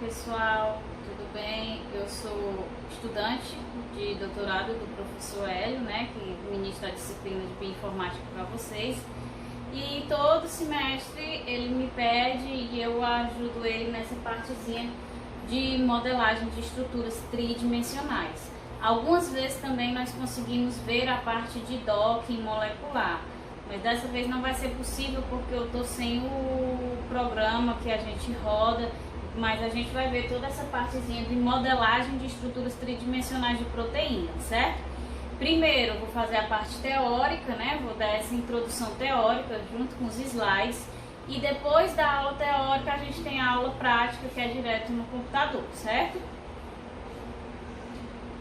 pessoal, tudo bem? Eu sou estudante de doutorado do professor Hélio, né, que ministra a disciplina de bioinformática para vocês. E todo semestre ele me pede e eu ajudo ele nessa partezinha de modelagem de estruturas tridimensionais. Algumas vezes também nós conseguimos ver a parte de docking molecular, mas dessa vez não vai ser possível porque eu estou sem o programa que a gente roda, mas a gente vai ver toda essa partezinha de modelagem de estruturas tridimensionais de proteínas, certo? Primeiro eu vou fazer a parte teórica, né? Vou dar essa introdução teórica junto com os slides, e depois da aula teórica a gente tem a aula prática, que é direto no computador, certo?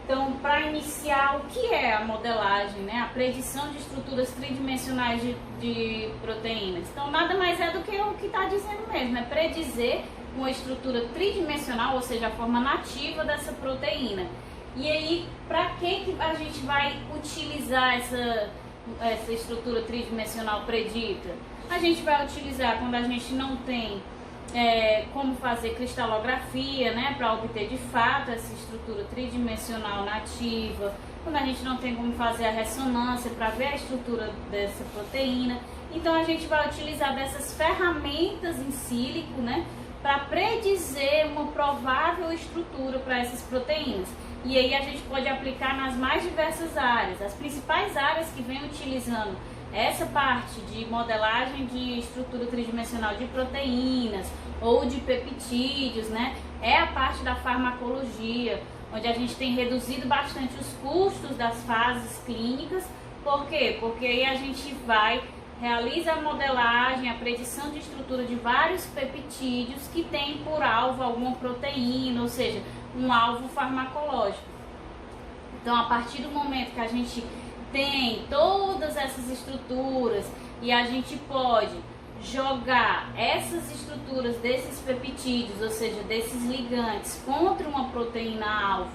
Então, para iniciar, o que é a modelagem, né? A predição de estruturas tridimensionais de proteínas. Então, nada mais é do que o que está dizendo mesmo, é predizer uma estrutura tridimensional, ou seja, a forma nativa dessa proteína. E aí, para que a gente vai utilizar essa estrutura tridimensional predita? A gente vai utilizar quando a gente não tem como fazer cristalografia, né, para obter de fato essa estrutura tridimensional nativa, quando a gente não tem como fazer a ressonância para ver a estrutura dessa proteína. Então a gente vai utilizar dessas ferramentas em sílico, né, para predizer uma provável estrutura para essas proteínas. E aí a gente pode aplicar nas mais diversas áreas. As principais áreas que vem utilizando essa parte de modelagem de estrutura tridimensional de proteínas ou de peptídeos, né, é a parte da farmacologia, onde a gente tem reduzido bastante os custos das fases clínicas. Por quê? Porque aí a gente realiza a modelagem, a predição de estrutura de vários peptídeos que tem por alvo alguma proteína, ou seja, um alvo farmacológico. Então, a partir do momento que a gente tem todas essas estruturas e a gente pode jogar essas estruturas desses peptídeos, ou seja, desses ligantes, contra uma proteína-alvo,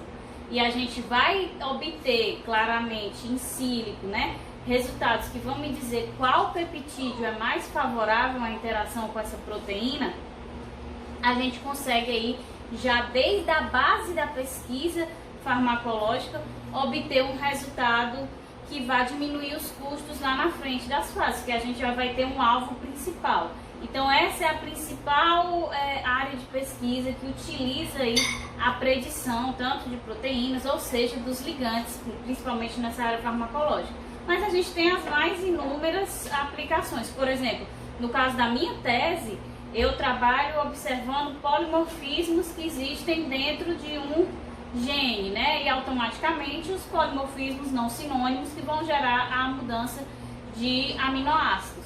e a gente vai obter claramente em sílico, né, resultados que vão me dizer qual peptídeo é mais favorável à interação com essa proteína, a gente consegue aí, já desde a base da pesquisa farmacológica, obter um resultado que vai diminuir os custos lá na frente das fases, que a gente já vai ter um alvo principal. Então essa é a principal área de pesquisa que utiliza aí a predição tanto de proteínas, ou seja, dos ligantes, principalmente nessa área farmacológica. Mas a gente tem as mais inúmeras aplicações. Por exemplo, no caso da minha tese, eu trabalho observando polimorfismos que existem dentro de um gene, né? E automaticamente os polimorfismos não sinônimos que vão gerar a mudança de aminoácidos.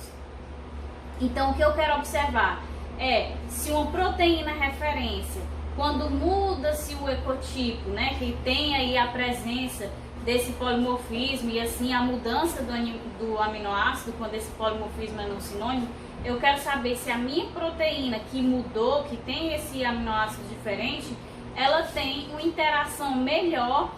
Então, o que eu quero observar é se uma proteína referência, quando muda-se o ecotipo, né? Que tem aí a presença desse polimorfismo e assim a mudança do aminoácido, quando esse polimorfismo é não sinônimo, eu quero saber se a minha proteína que mudou, que tem esse aminoácido diferente, ela tem uma interação melhor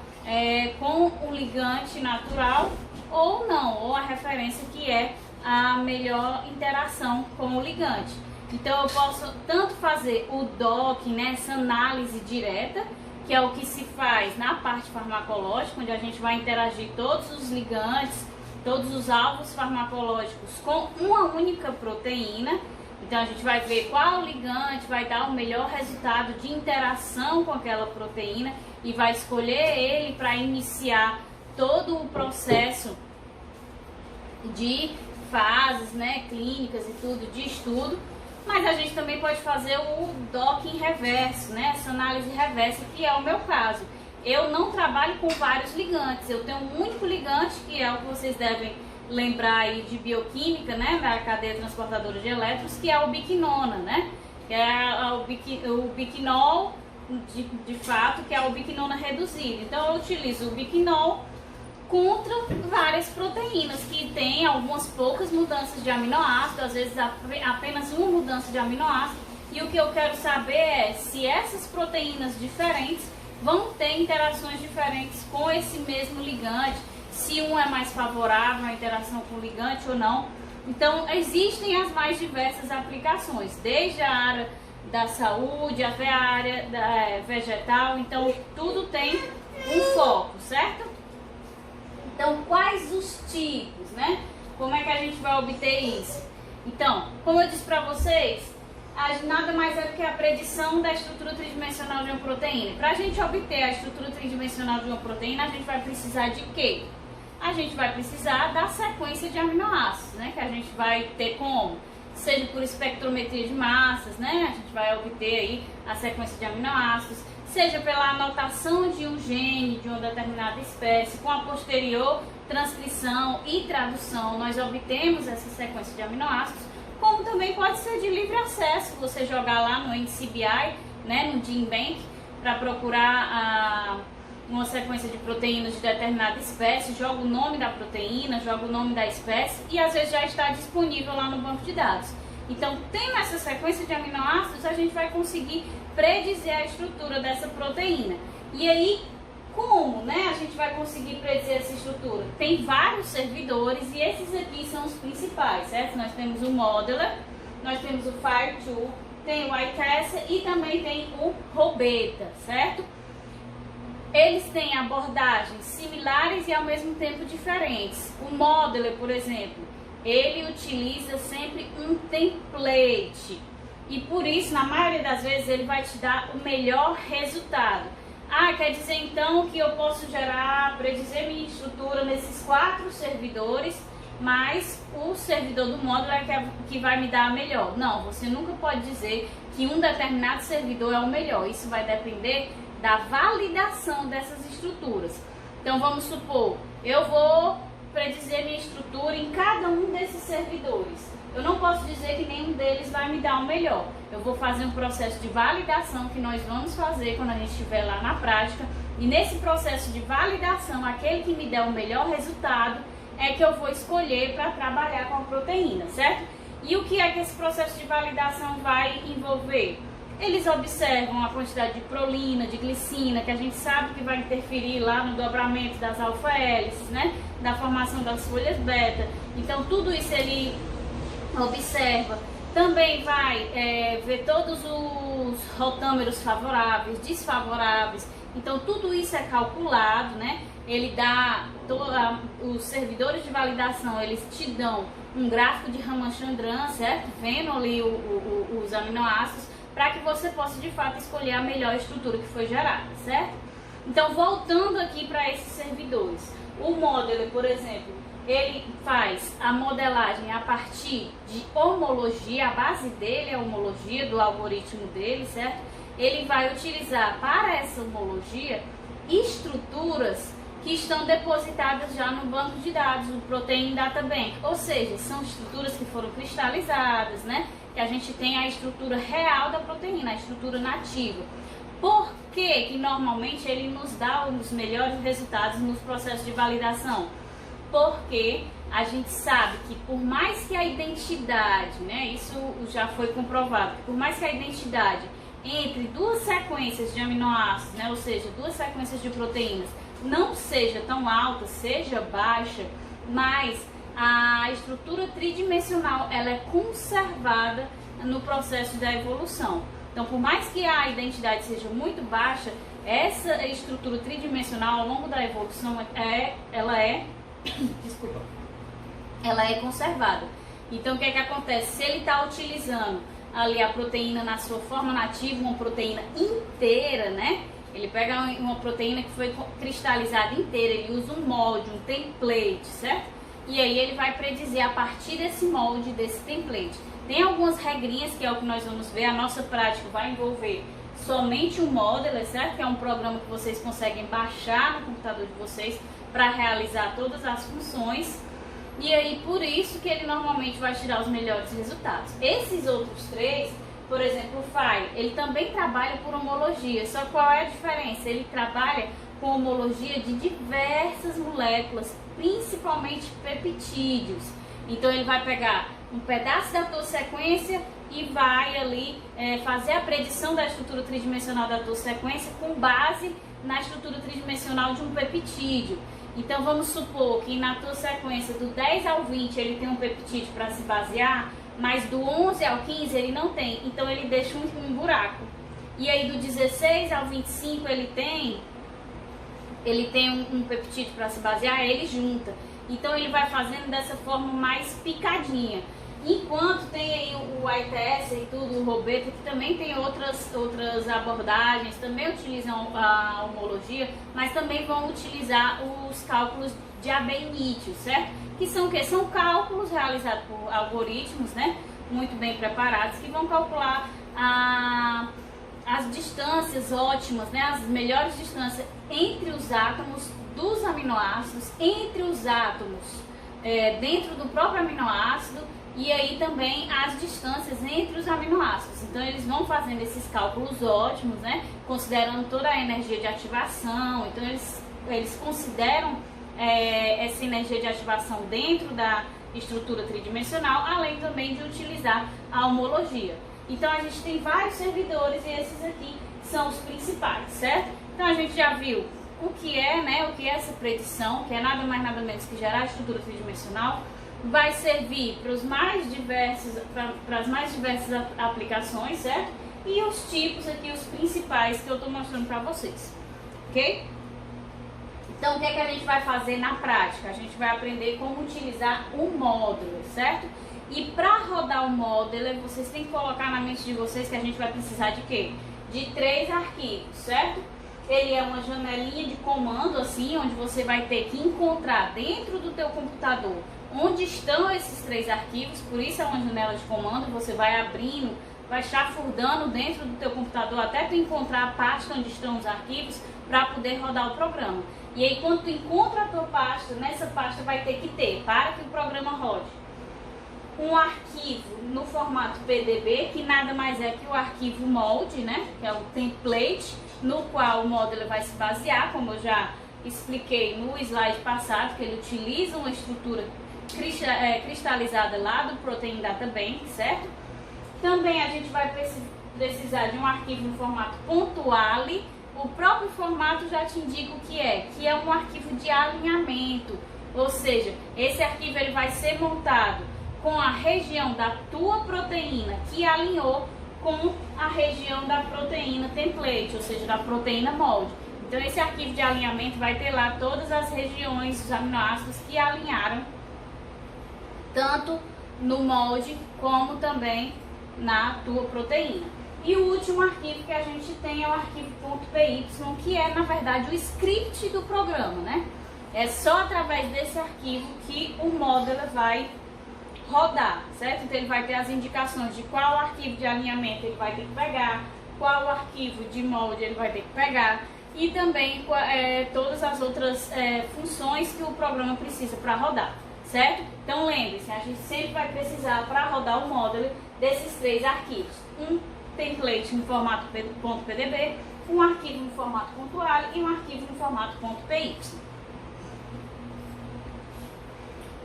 com o ligante natural ou não, ou a referência que é a melhor interação com o ligante. Então eu posso tanto fazer o docking, né, essa análise direta, que é o que se faz na parte farmacológica, onde a gente vai interagir todos os ligantes, todos os alvos farmacológicos com uma única proteína. Então a gente vai ver qual ligante vai dar o melhor resultado de interação com aquela proteína e vai escolher ele para iniciar todo o processo de fases, né, clínicas e tudo, de estudo. Mas a gente também pode fazer o docking reverso, né, essa análise reversa, que é o meu caso. Eu não trabalho com vários ligantes, eu tenho um único ligante, que é o que vocês devem lembrar aí de bioquímica, né, da cadeia transportadora de elétrons, que é o biquinona, né, que é o biquinol, de fato, que é o biquinona reduzido. Então eu utilizo o biquinol contra várias proteínas que tem algumas poucas mudanças de aminoácido, às vezes apenas uma mudança de aminoácido, e o que eu quero saber é se essas proteínas diferentes vão ter interações diferentes com esse mesmo ligante, se um é mais favorável à interação com o ligante ou não. Então existem as mais diversas aplicações, desde a área da saúde, até a área vegetal. Então, tudo tem um foco, certo? Então, quais os tipos, né? Como é que a gente vai obter isso? Então, como eu disse para vocês, nada mais é do que a predição da estrutura tridimensional de uma proteína. Para a gente obter a estrutura tridimensional de uma proteína, a gente vai precisar de quê? A gente vai precisar da sequência de aminoácidos, né? Que a gente vai ter como? Seja por espectrometria de massas, né? A gente vai obter aí a sequência de aminoácidos, seja pela anotação de um gene de uma determinada espécie, com a posterior transcrição e tradução, nós obtemos essa sequência de aminoácidos, como também pode ser de livre acesso, você jogar lá no NCBI, né, no GenBank, para procurar uma sequência de proteínas de determinada espécie, joga o nome da proteína, joga o nome da espécie e às vezes já está disponível lá no banco de dados. Então, tendo essa sequência de aminoácidos, a gente vai conseguir predizer a estrutura dessa proteína. E aí, como, né, a gente vai conseguir predizer essa estrutura? Tem vários servidores e esses aqui são os principais, certo? Nós temos o Modeler, nós temos o Fire2, tem o iCaSSA e também tem o Robeta, certo? Eles têm abordagens similares e ao mesmo tempo diferentes. O Modeler, por exemplo, ele utiliza sempre um template e por isso, na maioria das vezes, ele vai te dar o melhor resultado. Quer dizer então que eu posso predizer minha estrutura nesses 4 servidores, mas o servidor do módulo é que vai me dar a melhor. Não, você nunca pode dizer que um determinado servidor é o melhor. Isso vai depender da validação dessas estruturas. Então vamos supor, eu vou predizer minha estrutura em cada um desses servidores. Eu não posso dizer que nenhum deles vai me dar o melhor. Eu vou fazer um processo de validação que nós vamos fazer quando a gente estiver lá na prática. E nesse processo de validação, aquele que me der o melhor resultado é que eu vou escolher para trabalhar com a proteína, certo? E o que é que esse processo de validação vai envolver? Eles observam a quantidade de prolina, de glicina, que a gente sabe que vai interferir lá no dobramento das alfa-hélices, né? Da formação das folhas beta. Então, tudo isso ele observa. Também vai ver todos os rotâmeros favoráveis, desfavoráveis. Então, tudo isso é calculado, né? Ele dá, os servidores de validação, eles te dão um gráfico de Ramachandran, certo? Vendo ali os aminoácidos, para que você possa, de fato, escolher a melhor estrutura que foi gerada, certo? Então, voltando aqui para esses servidores. O Modeler, por exemplo, ele faz a modelagem a partir de homologia, a base dele é a homologia do algoritmo dele, certo? Ele vai utilizar para essa homologia estruturas que estão depositadas já no banco de dados, o Protein Data Bank, ou seja, são estruturas que foram cristalizadas, né? Que a gente tem a estrutura real da proteína, a estrutura nativa. Por que normalmente ele nos dá os melhores resultados nos processos de validação? Porque a gente sabe que por mais que a identidade, né, isso já foi comprovado, por mais que a identidade entre duas sequências de aminoácidos, né, ou seja, duas sequências de proteínas, não seja tão alta, seja baixa, mas a estrutura tridimensional ela é conservada no processo da evolução. Então, por mais que a identidade seja muito baixa, essa estrutura tridimensional ao longo da evolução ela é conservada. Então, o que é que acontece? Se ele está utilizando ali a proteína na sua forma nativa, uma proteína inteira, né? Ele pega uma proteína que foi cristalizada inteira, ele usa um molde, um template, certo? E aí ele vai predizer a partir desse molde, desse template. Tem algumas regrinhas que é o que nós vamos ver, a nossa prática vai envolver somente o Modeler, certo? Que é um programa que vocês conseguem baixar no computador de vocês para realizar todas as funções. E aí por isso que ele normalmente vai tirar os melhores resultados. Esses outros três, por exemplo, o Fire, ele também trabalha por homologia, só qual é a diferença? Ele trabalha com homologia de diversas moléculas, principalmente peptídeos. Então ele vai pegar um pedaço da tua sequência e vai ali fazer a predição da estrutura tridimensional da tua sequência com base na estrutura tridimensional de um peptídeo. Então vamos supor que na tua sequência do 10 ao 20 ele tem um peptídeo para se basear, mas do 11 ao 15 ele não tem, então ele deixa um buraco. E aí do 16 ao 25 ele tem um peptídeo para se basear, ele junta. Então ele vai fazendo dessa forma mais picadinha. Enquanto tem aí o ITS e tudo, o Roberto, que também tem outras abordagens, também utilizam a homologia, mas também vão utilizar os cálculos de AB-initio, certo? Que são o quê? São cálculos realizados por algoritmos, né? Muito bem preparados, que vão calcular as distâncias ótimas, né? As melhores distâncias entre os átomos dos aminoácidos, entre os átomos dentro do próprio aminoácido, e aí também as distâncias entre os aminoácidos. Então eles vão fazendo esses cálculos ótimos, né? Considerando toda a energia de ativação. Então eles consideram essa energia de ativação dentro da estrutura tridimensional, além também de utilizar a homologia. Então a gente tem vários servidores e esses aqui são os principais, certo? Então a gente já viu o que é, né? O que é essa predição, que é nada mais nada menos que gerar a estrutura tridimensional. Vai servir para as mais diversas aplicações, certo? E os tipos aqui, os principais que eu estou mostrando para vocês, ok? Então, o que é que a gente vai fazer na prática? A gente vai aprender como utilizar o módulo, certo? E para rodar o módulo, vocês têm que colocar na mente de vocês que a gente vai precisar de quê? De 3 arquivos, certo? Ele é uma janelinha de comando, assim, onde você vai ter que encontrar dentro do teu computador onde estão esses 3 arquivos, por isso é uma janela de comando, você vai abrindo, vai chafurdando dentro do teu computador até tu encontrar a pasta onde estão os arquivos para poder rodar o programa. E aí quando tu encontra a tua pasta, nessa pasta vai ter que ter, para que o programa rode, um arquivo no formato PDB, que nada mais é que o arquivo molde, né, que é o template, no qual o módulo vai se basear, como eu já expliquei no slide passado, que ele utiliza uma estrutura cristalizada lá do Protein Data Bank, certo? Também a gente vai precisar de um arquivo no formato .ali. O próprio formato já te indica o que é um arquivo de alinhamento, ou seja, esse arquivo ele vai ser montado com a região da tua proteína que alinhou com a região da proteína template, ou seja, da proteína molde. Então esse arquivo de alinhamento vai ter lá todas as regiões dos aminoácidos que alinharam, tanto no molde como também na tua proteína. E o último arquivo que a gente tem é o arquivo .py, que é na verdade o script do programa, né? É só através desse arquivo que o módulo vai rodar, certo? Então ele vai ter as indicações de qual arquivo de alinhamento ele vai ter que pegar, qual arquivo de molde ele vai ter que pegar, e também todas as outras funções que o programa precisa para rodar, certo? Então lembre-se, a gente sempre vai precisar para rodar o módulo desses 3 arquivos: um template no formato .pdb, um arquivo no formato .ali e um arquivo no formato .py.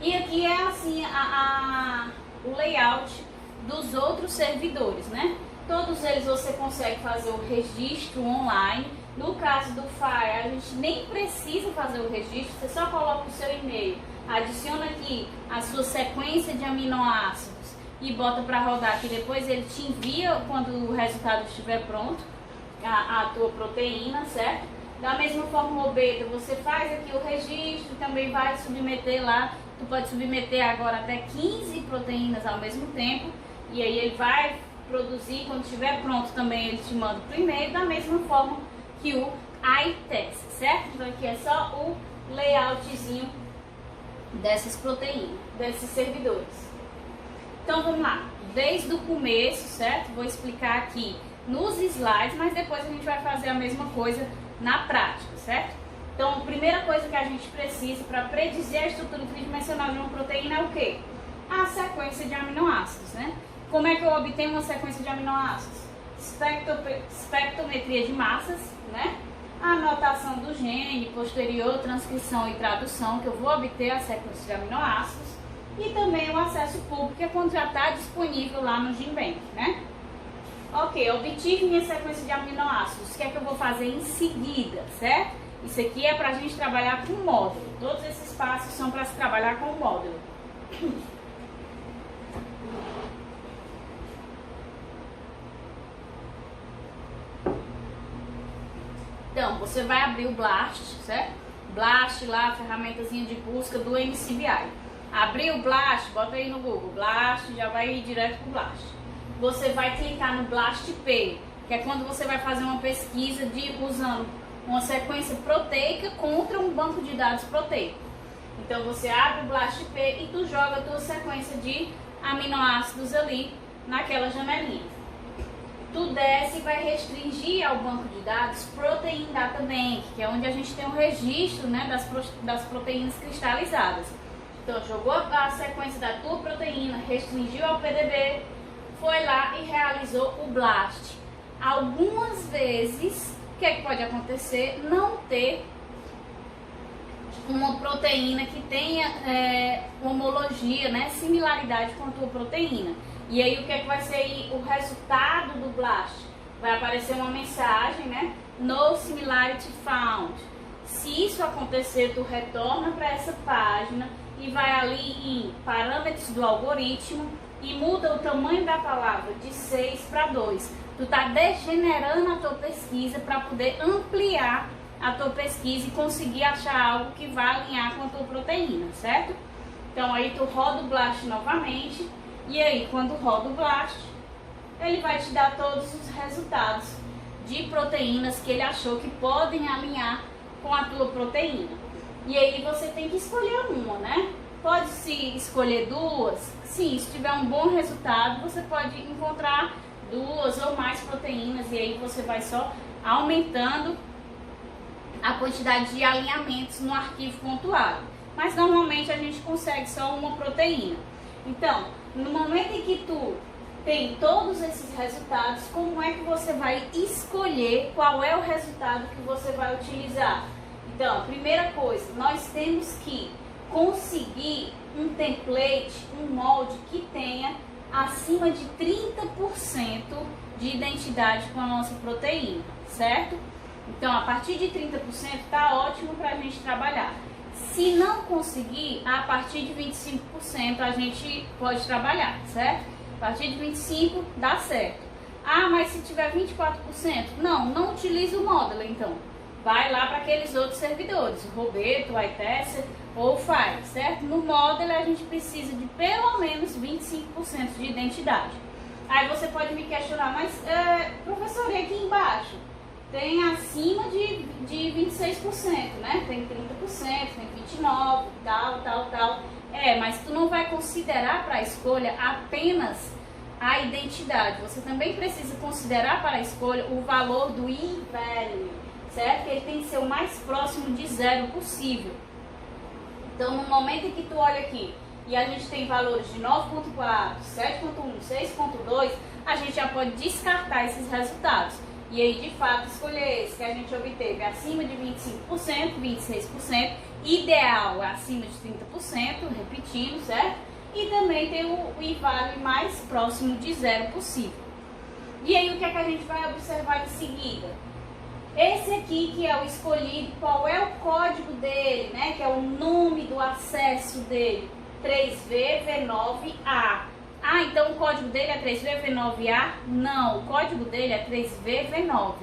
E aqui é assim o layout dos outros servidores, né? Todos eles você consegue fazer o registro online. No caso do Fire, a gente nem precisa fazer o registro, você só coloca o seu e-mail, adiciona aqui a sua sequência de aminoácidos e bota para rodar, que depois ele te envia quando o resultado estiver pronto, a tua proteína, certo? Da mesma forma, o beta, você faz aqui o registro, também vai submeter lá, tu pode submeter agora até 15 proteínas ao mesmo tempo, e aí ele vai produzir, quando estiver pronto também ele te manda por e-mail, da mesma forma que o iTest, certo? Então aqui é só o layoutzinho dessas proteínas, desses servidores. Então vamos lá, desde o começo, certo? Vou explicar aqui nos slides, mas depois a gente vai fazer a mesma coisa na prática, certo? Então a primeira coisa que a gente precisa para predizer a estrutura tridimensional de uma proteína é o quê? A sequência de aminoácidos, né? Como é que eu obtenho uma sequência de aminoácidos? Espectrometria de massas, né? A anotação do gene, posterior transcrição e tradução, que eu vou obter a sequência de aminoácidos, e também o acesso público, que é quando já está disponível lá no GenBank, né? Ok, obtive minha sequência de aminoácidos, o que é que eu vou fazer em seguida, certo? Isso aqui é para a gente trabalhar com o módulo, todos esses passos são para se trabalhar com o módulo. Então, você vai abrir o Blast, certo? Blast lá, a ferramentazinha de busca do MCVI. Abriu o Blast, bota aí no Google, Blast, já vai ir direto pro Blast. Você vai clicar no Blast P, que é quando você vai fazer uma pesquisa usando uma sequência proteica contra um banco de dados proteico. Então você abre o Blast P e tu joga a tua sequência de aminoácidos ali naquela janelinha. Tu desce e vai restringir ao banco de dados Protein Data Bank, que é onde a gente tem o registro, né, das proteínas cristalizadas. Então jogou a sequência da tua proteína, restringiu ao PDB, foi lá e realizou o Blast. Algumas vezes, o que é que pode acontecer? Não ter uma proteína que tenha homologia, né, similaridade com a tua proteína. E aí o que é que vai ser o resultado do Blast? Vai aparecer uma mensagem, né, No Similarity Found. Se isso acontecer, tu retorna para essa página e vai ali em parâmetros do algoritmo e muda o tamanho da palavra de 6 para 2. Tu está degenerando a tua pesquisa para poder ampliar a tua pesquisa e conseguir achar algo que vai alinhar com a tua proteína, certo? Então aí tu roda o Blast novamente e aí quando roda o Blast, ele vai te dar todos os resultados de proteínas que ele achou que podem alinhar com a tua proteína. E aí você tem que escolher uma, né? Pode-se escolher duas? Sim, se tiver um bom resultado, você pode encontrar duas ou mais proteínas e aí você vai só aumentando a quantidade de alinhamentos no arquivo pontuado. Mas normalmente a gente consegue só uma proteína. Então, no momento em que tu tem todos esses resultados, como é que você vai escolher qual é o resultado que você vai utilizar? Então, primeira coisa, nós temos que conseguir um template, um molde que tenha acima de 30% de identidade com a nossa proteína, certo? Então, a partir de 30% tá ótimo para a gente trabalhar. Se não conseguir, a partir de 25% a gente pode trabalhar, certo? A partir de 25% dá certo. Ah, mas se tiver 24%? Não utiliza o Modeler, então. Vai lá para aqueles outros servidores, o Roberto, o iTester ou o Fire, certo? No Modeler a gente precisa de pelo menos 25% de identidade. Aí você pode me questionar, mas professor, e aqui embaixo? Tem acima de 26%, né? Tem 30%, tem 29%, tal. Mas tu não vai considerar para a escolha apenas a identidade. Você também precisa considerar para a escolha o valor do e-value, certo? Ele tem que ser o mais próximo de zero possível. Então, no momento em que tu olha aqui e a gente tem valores de 9.4, 7.1, 6.2, a gente já pode descartar esses resultados. E aí, de fato, escolher esse que a gente obteve acima de 25%, 26%, ideal acima de 30%, repetindo, certo? E também tem o e-value mais próximo de zero possível. E aí, o que é que a gente vai observar em seguida? Esse aqui que é o escolhido, qual é o código dele, né? Que é o nome do acesso dele, 3VV9A. Ah, então o código dele é 3VV9A? Não, o código dele é 3VV9.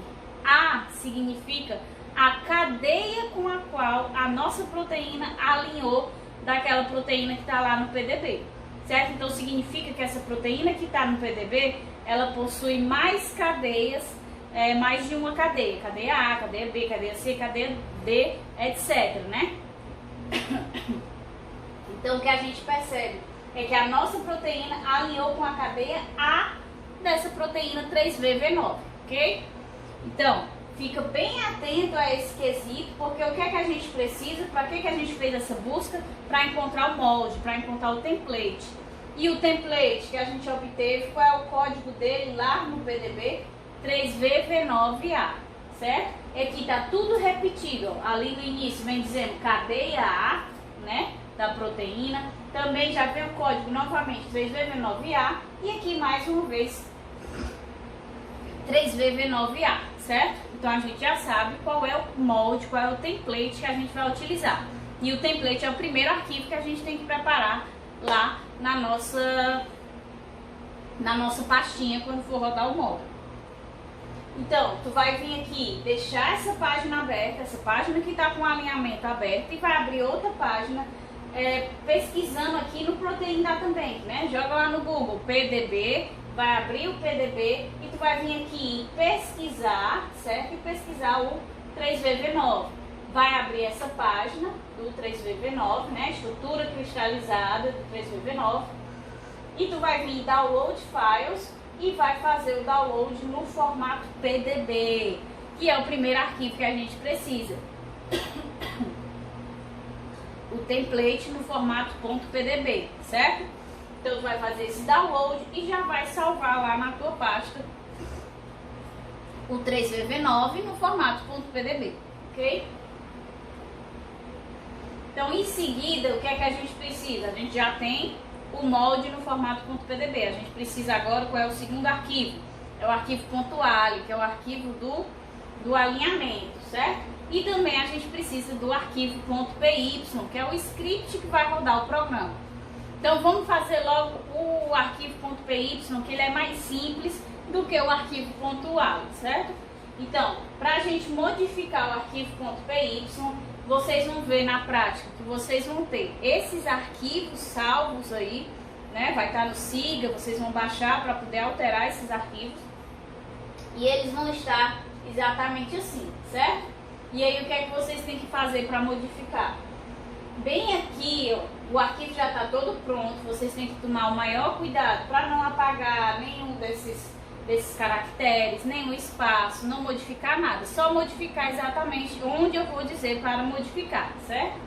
A significa a cadeia com a qual a nossa proteína alinhou daquela proteína que está lá no PDB, certo? Então significa que essa proteína que está no PDB, ela possui mais cadeias, mais de uma cadeia. Cadeia A, cadeia B, cadeia C, cadeia D, etc, né? Então o que a gente percebe é que a nossa proteína alinhou com a cadeia A dessa proteína 3VV9, ok? Então, fica bem atento a esse quesito, porque o que é que a gente precisa, para que a gente fez essa busca? Para encontrar o molde, para encontrar o template. E o template que a gente obteve, qual é o código dele lá no PDB? 3VV9A, certo? Aqui está tudo repetido, ó. Ali no início vem dizendo cadeia A, né, da proteína. Também já vem o código novamente 3VV9A e aqui mais uma vez 3VV9A, certo? Então a gente já sabe qual é o molde, qual é o template que a gente vai utilizar. E o template é o primeiro arquivo que a gente tem que preparar lá na nossa pastinha quando for rodar o módulo. Então, tu vai vir aqui, deixar essa página aberta, essa página que está com o alinhamento aberto, e vai abrir outra página pesquisando aqui no Protein Data Bank, né? Joga lá no Google PDB, vai abrir o PDB e tu vai vir aqui em pesquisar, certo? E pesquisar o 3VV9. Vai abrir essa página do 3VV9, né? Estrutura cristalizada do 3VV9. E tu vai vir em Download Files e vai fazer o download no formato PDB, que é o primeiro arquivo que a gente precisa. O template no formato .pdb, certo? Então, tu vai fazer esse download e já vai salvar lá na tua pasta o 3VV9 no formato .pdb, ok? Então, em seguida, o que é que a gente precisa? A gente já tem o molde no formato .pdb. A gente precisa agora, qual é o segundo arquivo? É o arquivo .ali, que é o arquivo do alinhamento, certo? E também a gente precisa do arquivo .py, que é o script que vai rodar o programa. Então vamos fazer logo o arquivo .py, que ele é mais simples do que o arquivo .ali, certo? Então, para a gente modificar o arquivo .py, vocês vão ver na prática que vocês vão ter esses arquivos salvos aí, né? Vai estar no Siga, vocês vão baixar para poder alterar esses arquivos. E eles vão estar exatamente assim, certo? E aí o que é que vocês têm que fazer para modificar? Bem aqui, ó, o arquivo já está todo pronto, vocês têm que tomar o maior cuidado para não apagar nenhum desses caracteres, nenhum espaço, não modificar nada, só modificar exatamente onde eu vou dizer para modificar, certo?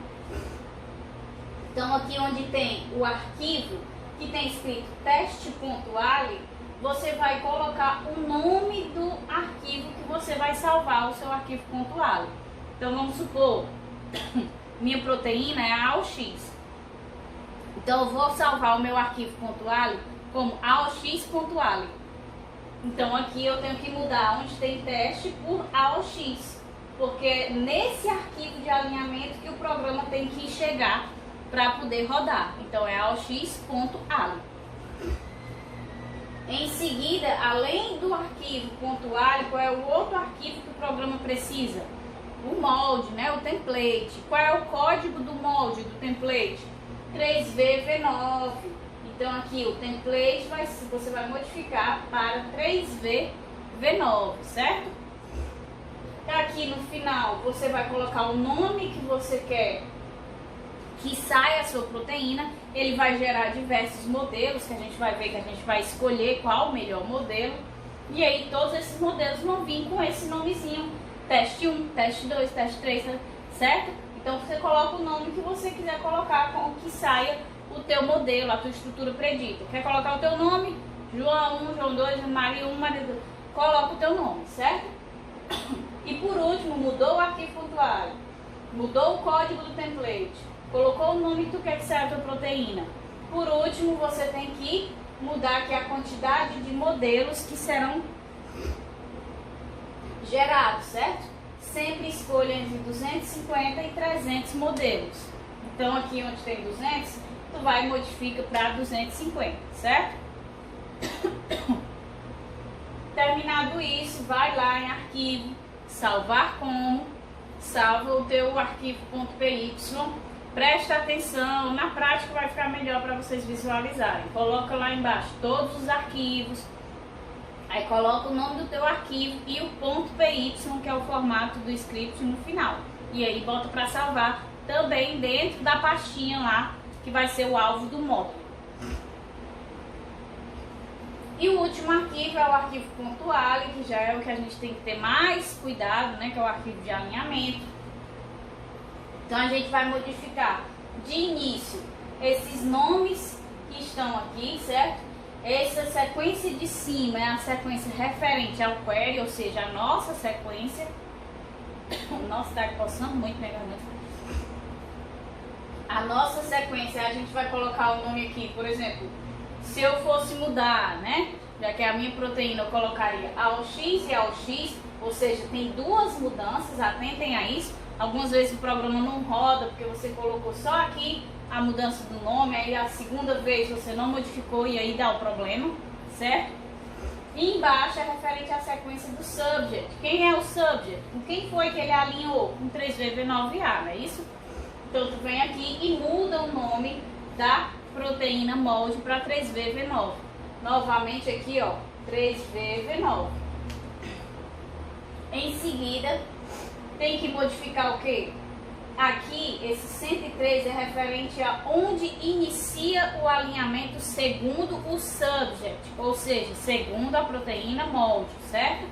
Então aqui onde tem o arquivo que tem escrito teste.ali, você vai colocar o nome do arquivo que você vai salvar o seu arquivo .ali. Então vamos supor, minha proteína é a AOX. Então eu vou salvar o meu arquivo .ali como AOX.ali. Então aqui eu tenho que mudar onde tem teste por AOX, porque nesse arquivo de alinhamento que o programa tem que chegar para poder rodar. Então é AOX.ali. Em seguida, além do arquivo .ali, qual é o outro arquivo que o programa precisa? O molde, né? O template. Qual é o código do molde, do template? 3VV9. Então aqui o template você vai modificar para 3VV9, certo? Aqui no final você vai colocar o nome que você quer que saia a sua proteína. Ele vai gerar diversos modelos que a gente vai ver, que a gente vai escolher qual o melhor modelo. E aí todos esses modelos vão vir com esse nomezinho, teste 1, teste 2, teste 3, certo? Então você coloca o nome que você quiser colocar com que saia o teu modelo, a tua estrutura predita. Quer colocar o teu nome? João 1, João 2, Maria 1, Maria 2. Coloca o teu nome, certo? E por último, mudou o arquivo .ali, mudou o código do template, colocou o nome que tu quer que saia a tua proteína. Por último, você tem que mudar aqui a quantidade de modelos que serão gerados, certo? Sempre escolha entre 250 e 300 modelos. Então aqui onde tem 200, tu vai e modifica para 250, certo? Terminado isso, vai lá em arquivo, salvar como, salva o teu arquivo .py. Presta atenção, na prática vai ficar melhor para vocês visualizarem. Coloca lá embaixo todos os arquivos, aí coloca o nome do teu arquivo e o .py, que é o formato do script no final. E aí bota para salvar também dentro da pastinha lá, que vai ser o alvo do módulo. E o último arquivo é o arquivo .ali, que já é o que a gente tem que ter mais cuidado, né, que é o arquivo de alinhamento. Então a gente vai modificar de início esses nomes que estão aqui, certo? Essa sequência de cima é a sequência referente ao query, ou seja, a nossa sequência. Nossa, tá coçando muito minha garganta. A nossa sequência, a gente vai colocar o nome aqui, por exemplo, se eu fosse mudar, né? Já que é a minha proteína, eu colocaria AOX e AOX, ou seja, tem duas mudanças, atentem a isso. Algumas vezes o programa não roda porque você colocou só aqui a mudança do nome, aí a segunda vez você não modificou e aí dá o problema, certo? E embaixo é referente à sequência do subject. Quem é o subject? Com quem foi que ele alinhou? Com 3V9A, não é isso? Então, tu vem aqui e muda o nome da proteína molde para 3VV9. Novamente aqui, ó, 3VV9. Em seguida, tem que modificar o quê? Aqui, esse 103 é referente a onde inicia o alinhamento segundo o subject, ou seja, segundo a proteína molde, certo?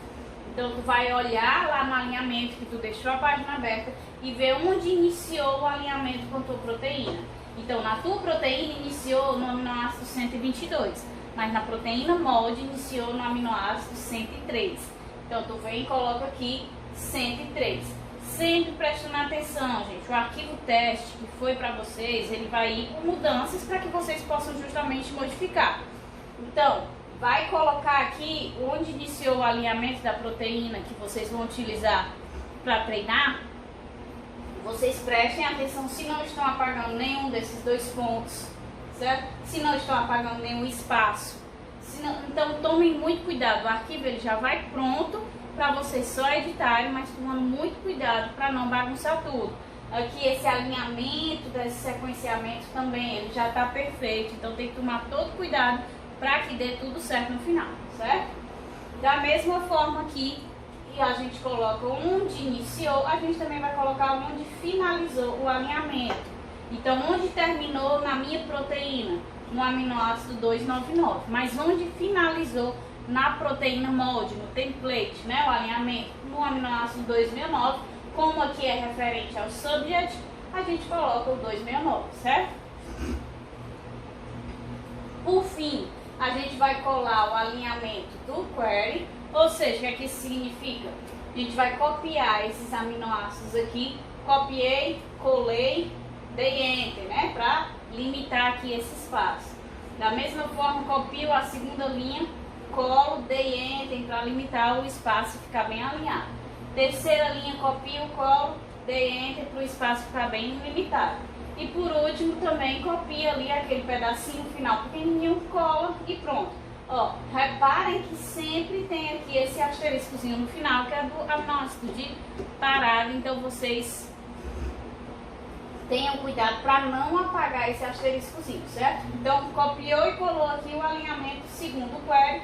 Então, tu vai olhar lá no alinhamento que tu deixou a página aberta e ver onde iniciou o alinhamento com a tua proteína. Então, na tua proteína iniciou no aminoácido 122, mas na proteína molde iniciou no aminoácido 103. Então, tu vem e coloca aqui 103. Sempre prestando atenção, gente. O arquivo teste que foi para vocês, ele vai ir com mudanças para que vocês possam justamente modificar. Então, vai colocar aqui onde iniciou o alinhamento da proteína que vocês vão utilizar para treinar. Vocês prestem atenção se não estão apagando nenhum desses dois pontos, certo? Se não estão apagando nenhum espaço. Então, tomem muito cuidado. O arquivo ele já vai pronto para vocês só editarem, mas tomando muito cuidado para não bagunçar tudo. Aqui esse alinhamento, desse sequenciamento também, ele já está perfeito, então tem que tomar todo cuidado para que dê tudo certo no final, certo? Da mesma forma aqui, e a gente coloca onde iniciou, a gente também vai colocar onde finalizou o alinhamento. Então, onde terminou na minha proteína, no aminoácido 299, mas onde finalizou na proteína molde, no template, né, o alinhamento no aminoácido 269, como aqui é referente ao subject, a gente coloca o 269, certo? Por fim, a gente vai colar o alinhamento do query, ou seja, o que é que isso significa? A gente vai copiar esses aminoácidos aqui, copiei, colei, dei enter, né, para limitar aqui esse espaço. Da mesma forma, copio a segunda linha, colo, dei enter para limitar o espaço e ficar bem alinhado. Terceira linha, copio, colo, dei enter para o espaço ficar bem limitado. E por último também copia ali aquele pedacinho final pequenininho, cola e pronto. Ó, reparem que sempre tem aqui esse asteriscozinho no final, que é do aminoácido de parada, então vocês tenham cuidado para não apagar esse asteriscozinho, certo? Então, copiou e colou aqui o alinhamento segundo o query.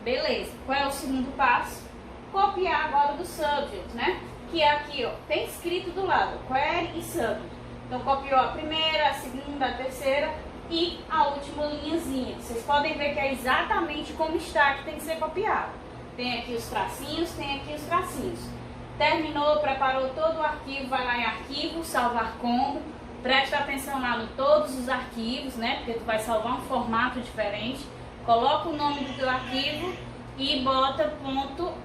Beleza. Qual é o segundo passo? Copiar agora do subject, né? Que é aqui, ó, tem escrito do lado, query e subject. Então, copiou a primeira, a segunda, a terceira e a última linhazinha. Vocês podem ver que é exatamente como está que tem que ser copiado. Tem aqui os tracinhos, tem aqui os tracinhos. Terminou, preparou todo o arquivo, vai lá em arquivo, salvar como. Presta atenção lá no todos os arquivos, né? Porque tu vai salvar um formato diferente. Coloca o nome do teu arquivo e bota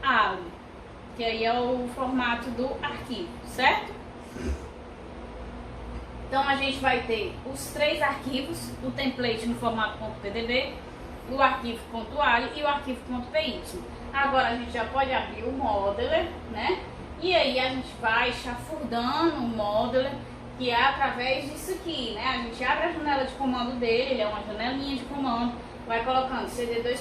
.ali, que aí é o formato do arquivo, certo? Então a gente vai ter os três arquivos, o template no formato .pdb, o arquivo .ali e o arquivo .py. Agora a gente já pode abrir o Modeler, né? E aí a gente vai chafurdando o Modeler, que é através disso aqui, né? A gente abre a janela de comando dele, ele é uma janelinha de comando, vai colocando CD2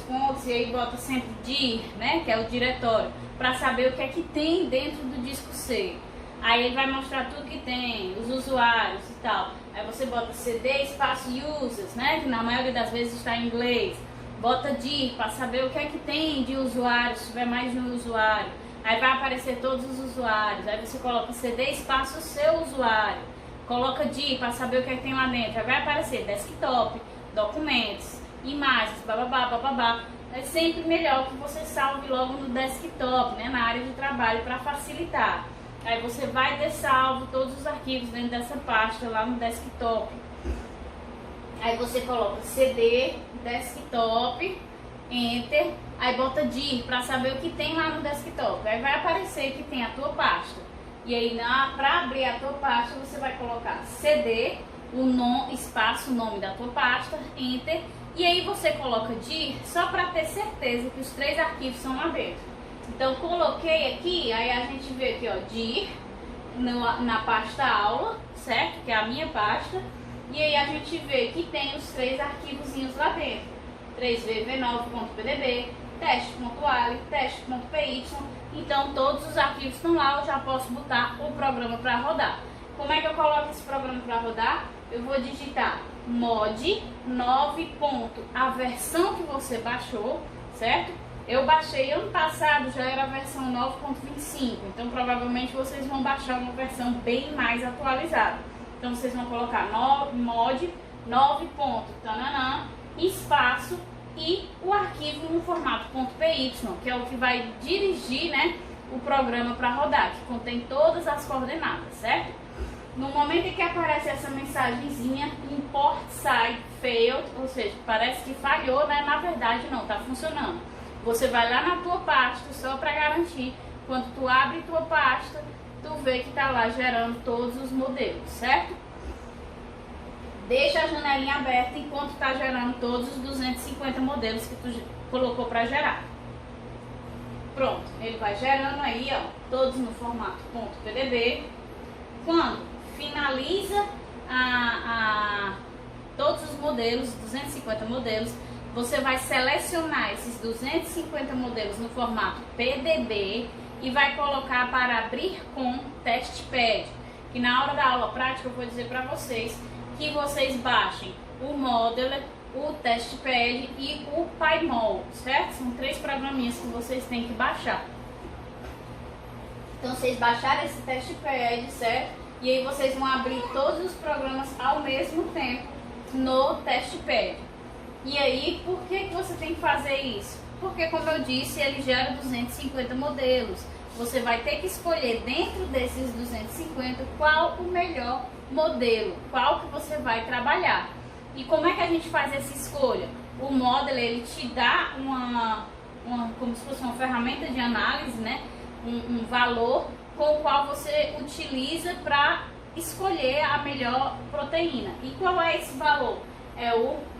pontos, e aí bota sempre dir, né? Que é o diretório, para saber o que é que tem dentro do disco C. Aí ele vai mostrar tudo que tem, os usuários e tal. Aí você bota CD espaço users, né? Que na maioria das vezes está em inglês. Bota dir para saber o que é que tem de usuário, se tiver mais de um usuário. Aí vai aparecer todos os usuários. Aí você coloca CD espaço seu usuário. Coloca dir para saber o que é que tem lá dentro. Aí vai aparecer desktop, documentos, imagens, bababá, bababá. É sempre melhor que você salve logo no desktop, né? Na área de trabalho para facilitar. Aí você vai ter salvo todos os arquivos dentro dessa pasta lá no desktop. Aí você coloca CD, desktop, enter, aí bota dir para saber o que tem lá no desktop. Aí vai aparecer que tem a tua pasta. E aí para abrir a tua pasta você vai colocar CD, o nome, espaço, o nome da tua pasta, enter. E aí você coloca dir só para ter certeza que os três arquivos são lá dentro. Então, coloquei aqui, aí a gente vê aqui, ó, dir na pasta aula, certo? Que é a minha pasta. E aí a gente vê que tem os três arquivozinhos lá dentro. 3vv9.pdb, teste.ali, teste.py. Então todos os arquivos estão lá, eu já posso botar o programa para rodar. Como é que eu coloco esse programa para rodar? Eu vou digitar mod 9. A versão que você baixou, certo? Eu baixei ano passado, já era a versão 9.25, então provavelmente vocês vão baixar uma versão bem mais atualizada. Então vocês vão colocar mod 9. Tananã, espaço e o arquivo no formato .py, que é o que vai dirigir, né, o programa para rodar, que contém todas as coordenadas, certo? No momento em que aparece essa mensagenzinha, import site failed, ou seja, parece que falhou, né? Na verdade não, está funcionando. Você vai lá na tua pasta, só para garantir, quando tu abre tua pasta, tu vê que está lá gerando todos os modelos, certo? Deixa a janelinha aberta enquanto está gerando todos os 250 modelos que tu colocou para gerar. Pronto, ele vai gerando aí, ó, todos no formato .pdb. Quando finaliza todos os modelos, 250 modelos, você vai selecionar esses 250 modelos no formato PDB e vai colocar para abrir com TestPad. Que na hora da aula prática eu vou dizer para vocês que vocês baixem o Modeler, o TestPad e o PyMol, certo? São 3 programinhas que vocês têm que baixar. Então vocês baixaram esse TestPad, certo? E aí vocês vão abrir todos os programas ao mesmo tempo no TestPad. E aí, por que você tem que fazer isso? Porque, como eu disse, ele gera 250 modelos. Você vai ter que escolher dentro desses 250 qual o melhor modelo, qual que você vai trabalhar. E como é que a gente faz essa escolha? O Modeler, ele te dá como se fosse uma ferramenta de análise, né? Um valor com o qual você utiliza para escolher a melhor proteína. E qual é esse valor? É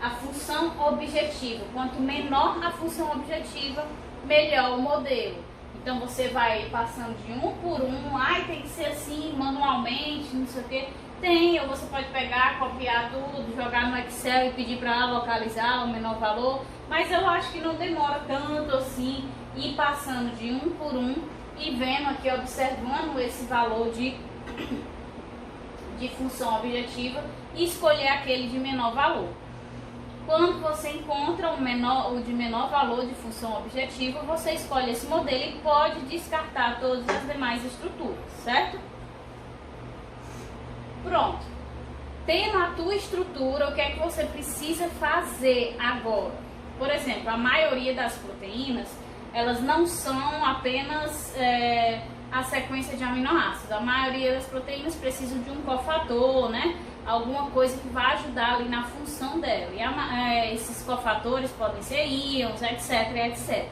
a função objetiva. Quanto menor a função objetiva, melhor o modelo. Então você vai passando de um por um. Ai, tem que ser assim, manualmente, não sei o que. Tem, ou você pode pegar, copiar tudo, jogar no Excel e pedir para localizar o menor valor. Mas eu acho que não demora tanto assim, ir passando de um por um e vendo aqui, observando esse valor de função objetiva e escolher aquele de menor valor. Quando você encontra o de menor valor de função objetiva, você escolhe esse modelo e pode descartar todas as demais estruturas, certo? Pronto. Tendo a tua estrutura, o que é que você precisa fazer agora? Por exemplo, a maioria das proteínas, elas não são apenas a sequência de aminoácidos. A maioria das proteínas precisam de um cofator, né? Alguma coisa que vai ajudar ali na função dela. E esses cofatores podem ser íons, etc, etc.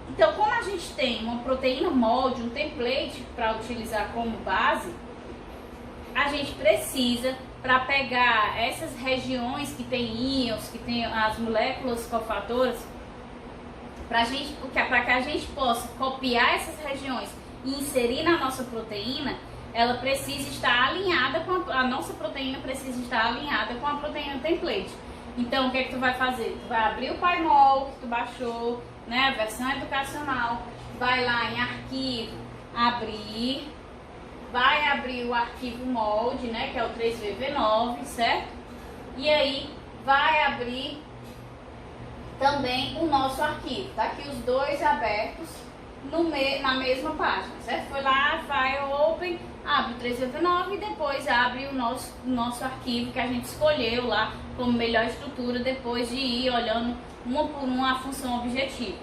Então, como a gente tem uma proteína molde, um template para utilizar como base, a gente precisa, para pegar essas regiões que tem íons, que tem as moléculas cofatoras, para que a gente possa copiar essas regiões e inserir na nossa proteína, ela precisa estar alinhada a nossa proteína precisa estar alinhada com a proteína template. Então, o que é que tu vai fazer? Tu vai abrir o PyMol que tu baixou, né, a versão educacional, vai lá em arquivo, abrir, vai abrir o arquivo molde, né, que é o 3vv9, certo? E aí vai abrir também o nosso arquivo. Tá aqui os dois abertos na mesma página, certo? Foi lá, File Open, abre o 3vv9 e depois abre o nosso arquivo que a gente escolheu lá como melhor estrutura, depois de ir olhando uma por uma a função objetiva.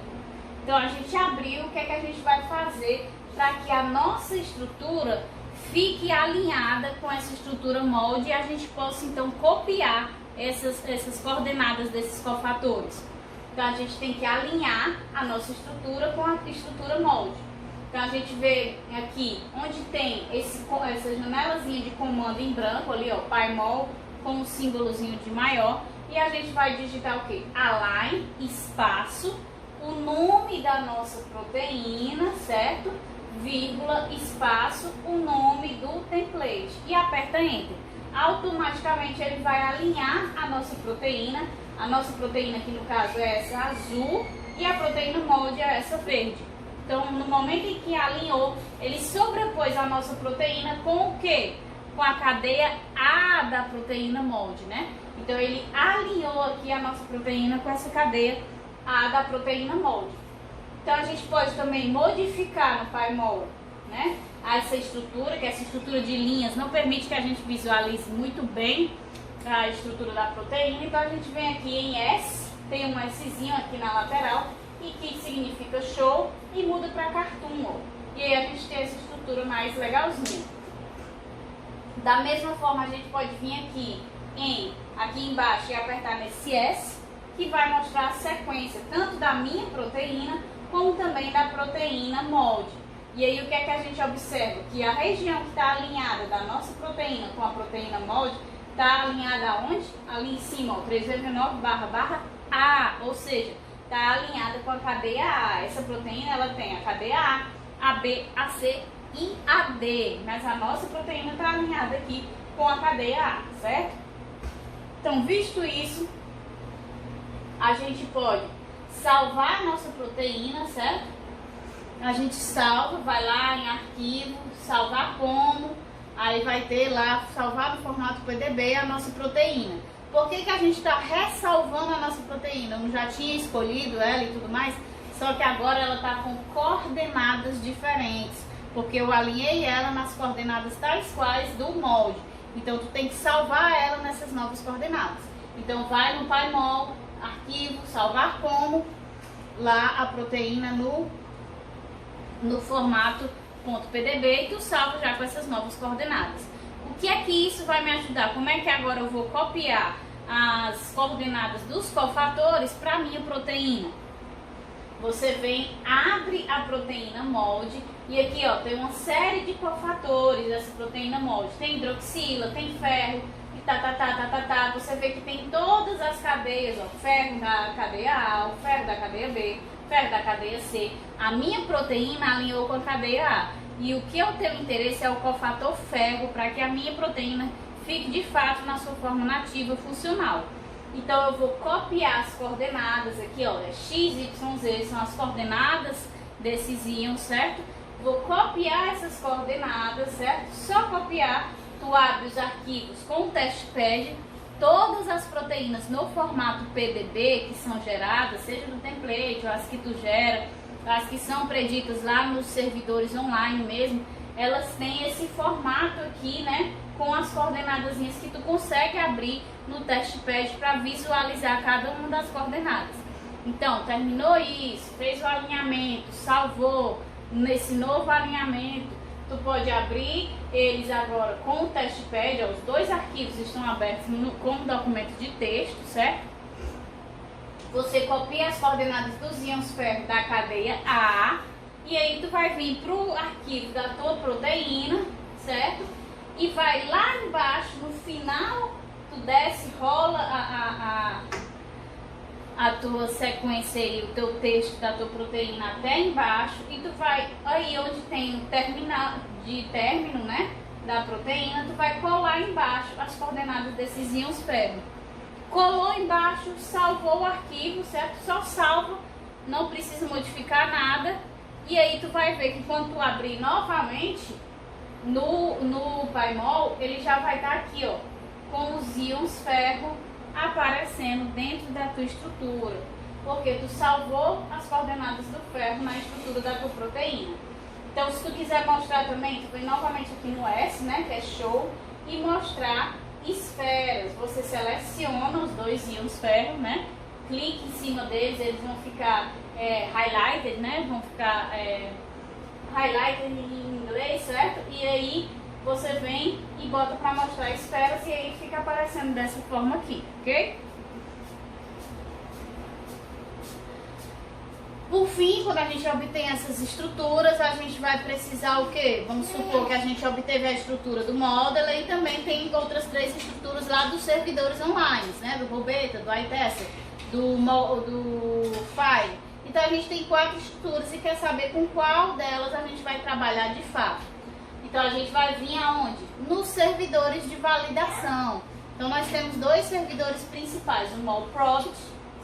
Então a gente abriu, o que é que a gente vai fazer para que a nossa estrutura fique alinhada com essa estrutura molde e a gente possa então copiar essas coordenadas desses cofatores. Então a gente tem que alinhar a nossa estrutura com a estrutura molde. Então a gente vê aqui onde tem essa janelazinha de comando em branco ali, ó, PyMol com um símbolozinho de maior, e a gente vai digitar o que? Align, espaço, o nome da nossa proteína, certo? Vírgula, espaço, o nome do template e aperta Enter. automaticamente ele vai alinhar a nossa proteína. A nossa proteína, que no caso é essa azul, e a proteína molde é essa verde. Então, no momento em que alinhou, ele sobrepôs a nossa proteína com o quê? Com a cadeia A da proteína molde, né? Então, ele alinhou aqui a nossa proteína com essa cadeia A da proteína molde. Então, a gente pode também modificar no PyMol, né? Essa estrutura, que essa estrutura de linhas não permite que a gente visualize muito bem a estrutura da proteína. Então, a gente vem aqui em S, tem um Szinho aqui na lateral, e que significa show, e muda para cartoon. E aí a gente tem essa estrutura mais legalzinha. Da mesma forma, a gente pode vir aqui embaixo e apertar nesse S, que vai mostrar a sequência tanto da minha proteína, como também da proteína molde. E aí o que é que a gente observa? Que a região que está alinhada da nossa proteína com a proteína molde, está alinhada aonde? Ali em cima, ó, 3,9/A, ou seja, está alinhada com a cadeia A. Essa proteína, ela tem a cadeia A, AB, AC e AD, mas a nossa proteína está alinhada aqui com a cadeia A, certo? Então, visto isso, a gente pode salvar a nossa proteína, certo? A gente salva, vai lá em arquivo, salvar como, aí vai ter lá, salvar no formato PDB a nossa proteína. Por que que a gente está ressalvando a nossa proteína? Eu já tinha escolhido ela e tudo mais, só que agora ela está com coordenadas diferentes, porque eu alinhei ela nas coordenadas tais quais do molde. Então, tu tem que salvar ela nessas novas coordenadas. Então, vai no PyMol, arquivo, salvar como, lá a proteína no formato .pdb, e tu salva já com essas novas coordenadas. O que é que isso vai me ajudar? Como é que agora eu vou copiar as coordenadas dos cofatores para a minha proteína? Você vem, abre a proteína molde, e aqui ó, tem uma série de cofatores dessa proteína molde. Tem hidroxila, tem ferro, e Você vê que tem todas as cadeias, ó, ferro da cadeia A, o ferro da cadeia B, ferro da cadeia C. A minha proteína alinhou com a cadeia A. E o que eu tenho interesse é o cofator ferro, para que a minha proteína fique de fato na sua forma nativa funcional. Então eu vou copiar as coordenadas aqui, ó, x, y, z são as coordenadas desses íons, certo? Vou copiar essas coordenadas, certo? Só copiar, tu abre os arquivos com o testpad, todas as proteínas no formato PDB que são geradas, seja no template ou as que tu gera, as que são preditas lá nos servidores online mesmo, elas têm esse formato aqui, né, com as coordenadazinhas que tu consegue abrir no testpad para visualizar cada uma das coordenadas. Então, terminou isso, fez o alinhamento, salvou nesse novo alinhamento, tu pode abrir eles agora com o testpad, ó, os dois arquivos estão abertos como documento de texto, certo? Você copia as coordenadas dos íons ferro da cadeia A, e aí tu vai vir para o arquivo da tua proteína, certo? E vai lá embaixo, no final, tu desce, rola a tua sequência aí, o teu texto da tua proteína até embaixo, e tu vai, aí onde tem o terminal de término, né, da proteína, tu vai colar embaixo as coordenadas desses íons ferro. Colou embaixo, salvou o arquivo, certo? Só salva, não precisa modificar nada. E aí tu vai ver que quando tu abrir novamente no PyMol, ele já vai estar aqui, ó, com os íons ferro aparecendo dentro da tua estrutura, porque tu salvou as coordenadas do ferro na estrutura da tua proteína. Então, se tu quiser mostrar também, tu vem novamente aqui no S, né, que é show, e mostrar esferas. Você seleciona os dois íons ferro, né, clique em cima deles, eles vão ficar highlighted, né, vão ficar highlighted em inglês, certo? E aí você vem e bota para mostrar esferas, e aí fica aparecendo dessa forma aqui, ok? Por fim, quando a gente obtém essas estruturas, a gente vai precisar o quê? Vamos supor que a gente obteve a estrutura do Modeler, e também tem outras 3 estruturas lá dos servidores online, né? Do Robeta, do iTester, do File. Então a gente tem 4 estruturas e quer saber com qual delas a gente vai trabalhar de fato. Então a gente vai vir aonde? Nos servidores de validação. Então nós temos dois servidores principais, o MolProject,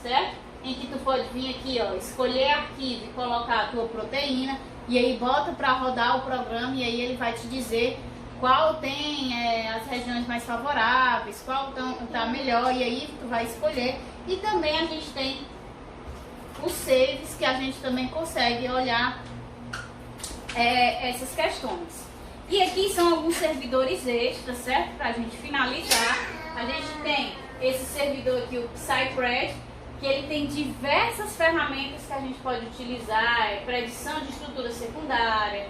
certo? Em que tu pode vir aqui, ó, escolher arquivo e colocar a tua proteína, e aí bota para rodar o programa, e aí ele vai te dizer qual tem as regiões mais favoráveis, qual tá melhor, e aí tu vai escolher. E também a gente tem os saves, que a gente também consegue olhar essas questões. E aqui são alguns servidores extras, certo? Para a gente finalizar, a gente tem esse servidor aqui, o PsyPred, que ele tem diversas ferramentas que a gente pode utilizar, predição de estrutura secundária,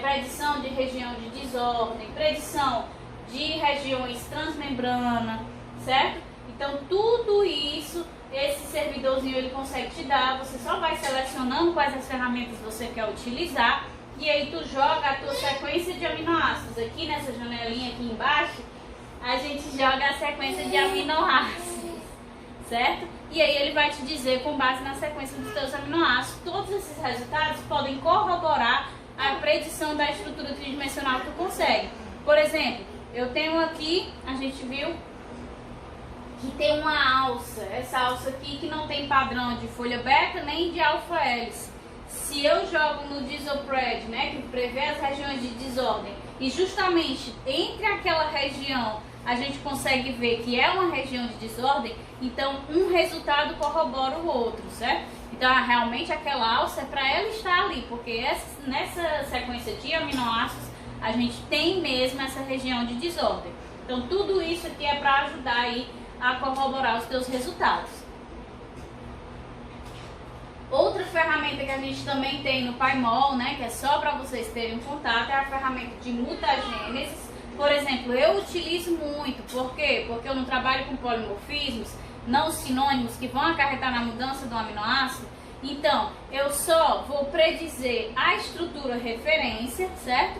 predição de região de desordem, predição de regiões transmembrana, certo? Então tudo isso, esse servidorzinho ele consegue te dar, você só vai selecionando quais as ferramentas você quer utilizar, e aí tu joga a tua sequência de aminoácidos. Aqui nessa janelinha aqui embaixo, a gente joga a sequência de aminoácidos, certo? E aí ele vai te dizer, com base na sequência dos teus aminoácidos, todos esses resultados podem corroborar a predição da estrutura tridimensional que tu consegue. Por exemplo, eu tenho aqui, a gente viu que tem uma alça, essa alça aqui que não tem padrão de folha beta nem de alfa hélice. Se eu jogo no DisoPred, né, que prevê as regiões de desordem, e justamente entre aquela região a gente consegue ver que é uma região de desordem, então um resultado corrobora o outro, certo? Então realmente aquela alça é para ela estar ali, porque nessa sequência de aminoácidos a gente tem mesmo essa região de desordem. Então tudo isso aqui é para ajudar aí a corroborar os teus resultados. Outra ferramenta que a gente também tem no PyMol, né, que é só para vocês terem um contato, é a ferramenta de mutagênese. Por exemplo, eu utilizo muito, por quê? Porque eu não trabalho com polimorfismos, não sinônimos que vão acarretar na mudança do aminoácido. Então, eu só vou predizer a estrutura referência, certo?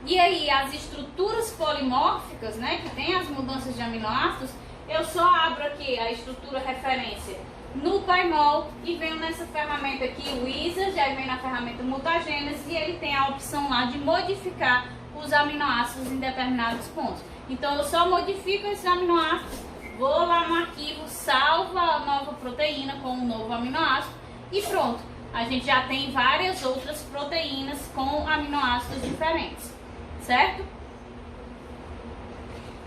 E aí, as estruturas polimórficas, né, que tem as mudanças de aminoácidos, eu só abro aqui a estrutura referência no PyMol e venho nessa ferramenta aqui, o Wizard, aí vem na ferramenta mutagênese e ele tem a opção lá de modificar os aminoácidos em determinados pontos. Então eu só modifico esses aminoácidos, vou lá no arquivo, salvo a nova proteína com um novo aminoácido e pronto. A gente já tem várias outras proteínas com aminoácidos diferentes, certo?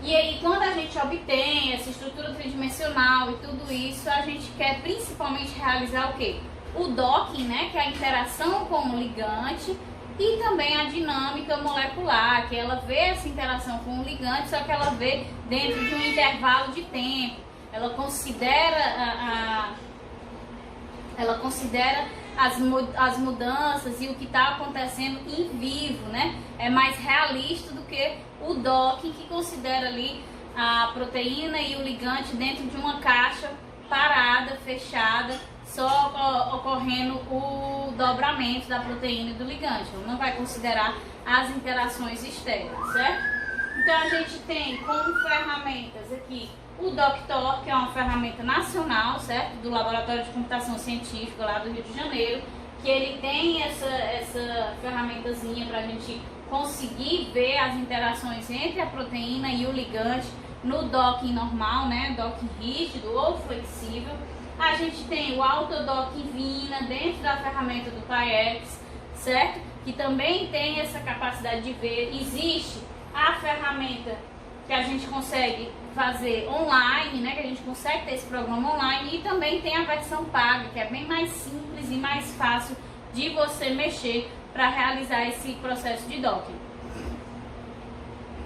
E aí, quando a gente obtém essa estrutura tridimensional e tudo isso, a gente quer principalmente realizar o quê? O docking, né, que é a interação com o ligante, e também a dinâmica molecular, que ela vê essa interação com o ligante, só que ela vê dentro de um intervalo de tempo. Ela considera as mudanças e o que está acontecendo em vivo, né? É mais realista do que o docking, que considera ali a proteína e o ligante dentro de uma caixa parada, fechada, só ocorrendo o dobramento da proteína e do ligante. Ela não vai considerar as interações externas, certo? Então a gente tem como ferramentas aqui o Doctor, que é uma ferramenta nacional, certo? Do Laboratório de Computação Científica lá do Rio de Janeiro, que ele tem essa ferramentazinha para a gente conseguir ver as interações entre a proteína e o ligante no docking normal, né? Docking rígido ou flexível. A gente tem o Autodocking Vina dentro da ferramenta do PyX, certo? Que também tem essa capacidade de ver. Existe a ferramenta que a gente consegue fazer online, né? Que a gente consegue ter esse programa online, e também tem a versão paga, que é bem mais simples e mais fácil de você mexer para realizar esse processo de docking.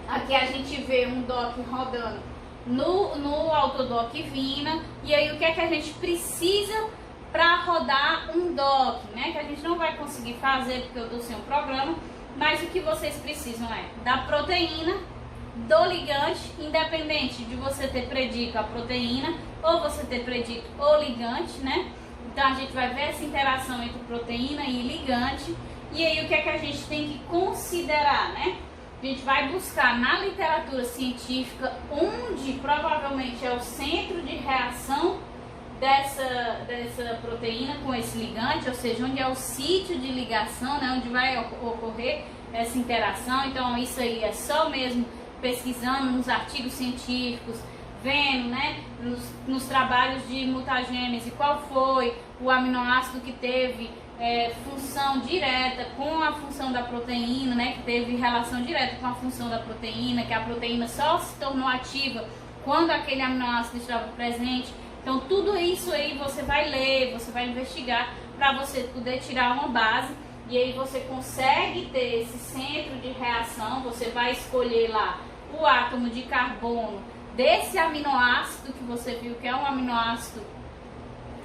Aqui a gente vê um docking rodando no Autodock Vina, e aí o que é que a gente precisa para rodar um docking, né? Que a gente não vai conseguir fazer porque eu estou sem o programa, mas o que vocês precisam é da proteína, do ligante, independente de você ter predito a proteína ou você ter predito o ligante, né? Então a gente vai ver essa interação entre proteína e ligante, e aí o que é que a gente tem que considerar, né? A gente vai buscar na literatura científica onde provavelmente é o centro de reação dessa proteína com esse ligante, ou seja, onde é o sítio de ligação, né, onde vai ocorrer essa interação. Então isso aí é só mesmo pesquisando nos artigos científicos, vendo, né, nos trabalhos de mutagênese qual foi o aminoácido que teve função direta com a função da proteína, né, que teve relação direta com a função da proteína, que a proteína só se tornou ativa quando aquele aminoácido estava presente. Então tudo isso aí você vai ler, você vai investigar para você poder tirar uma base, e aí você consegue ter esse centro de reação. Você vai escolher lá o átomo de carbono desse aminoácido que você viu que é um aminoácido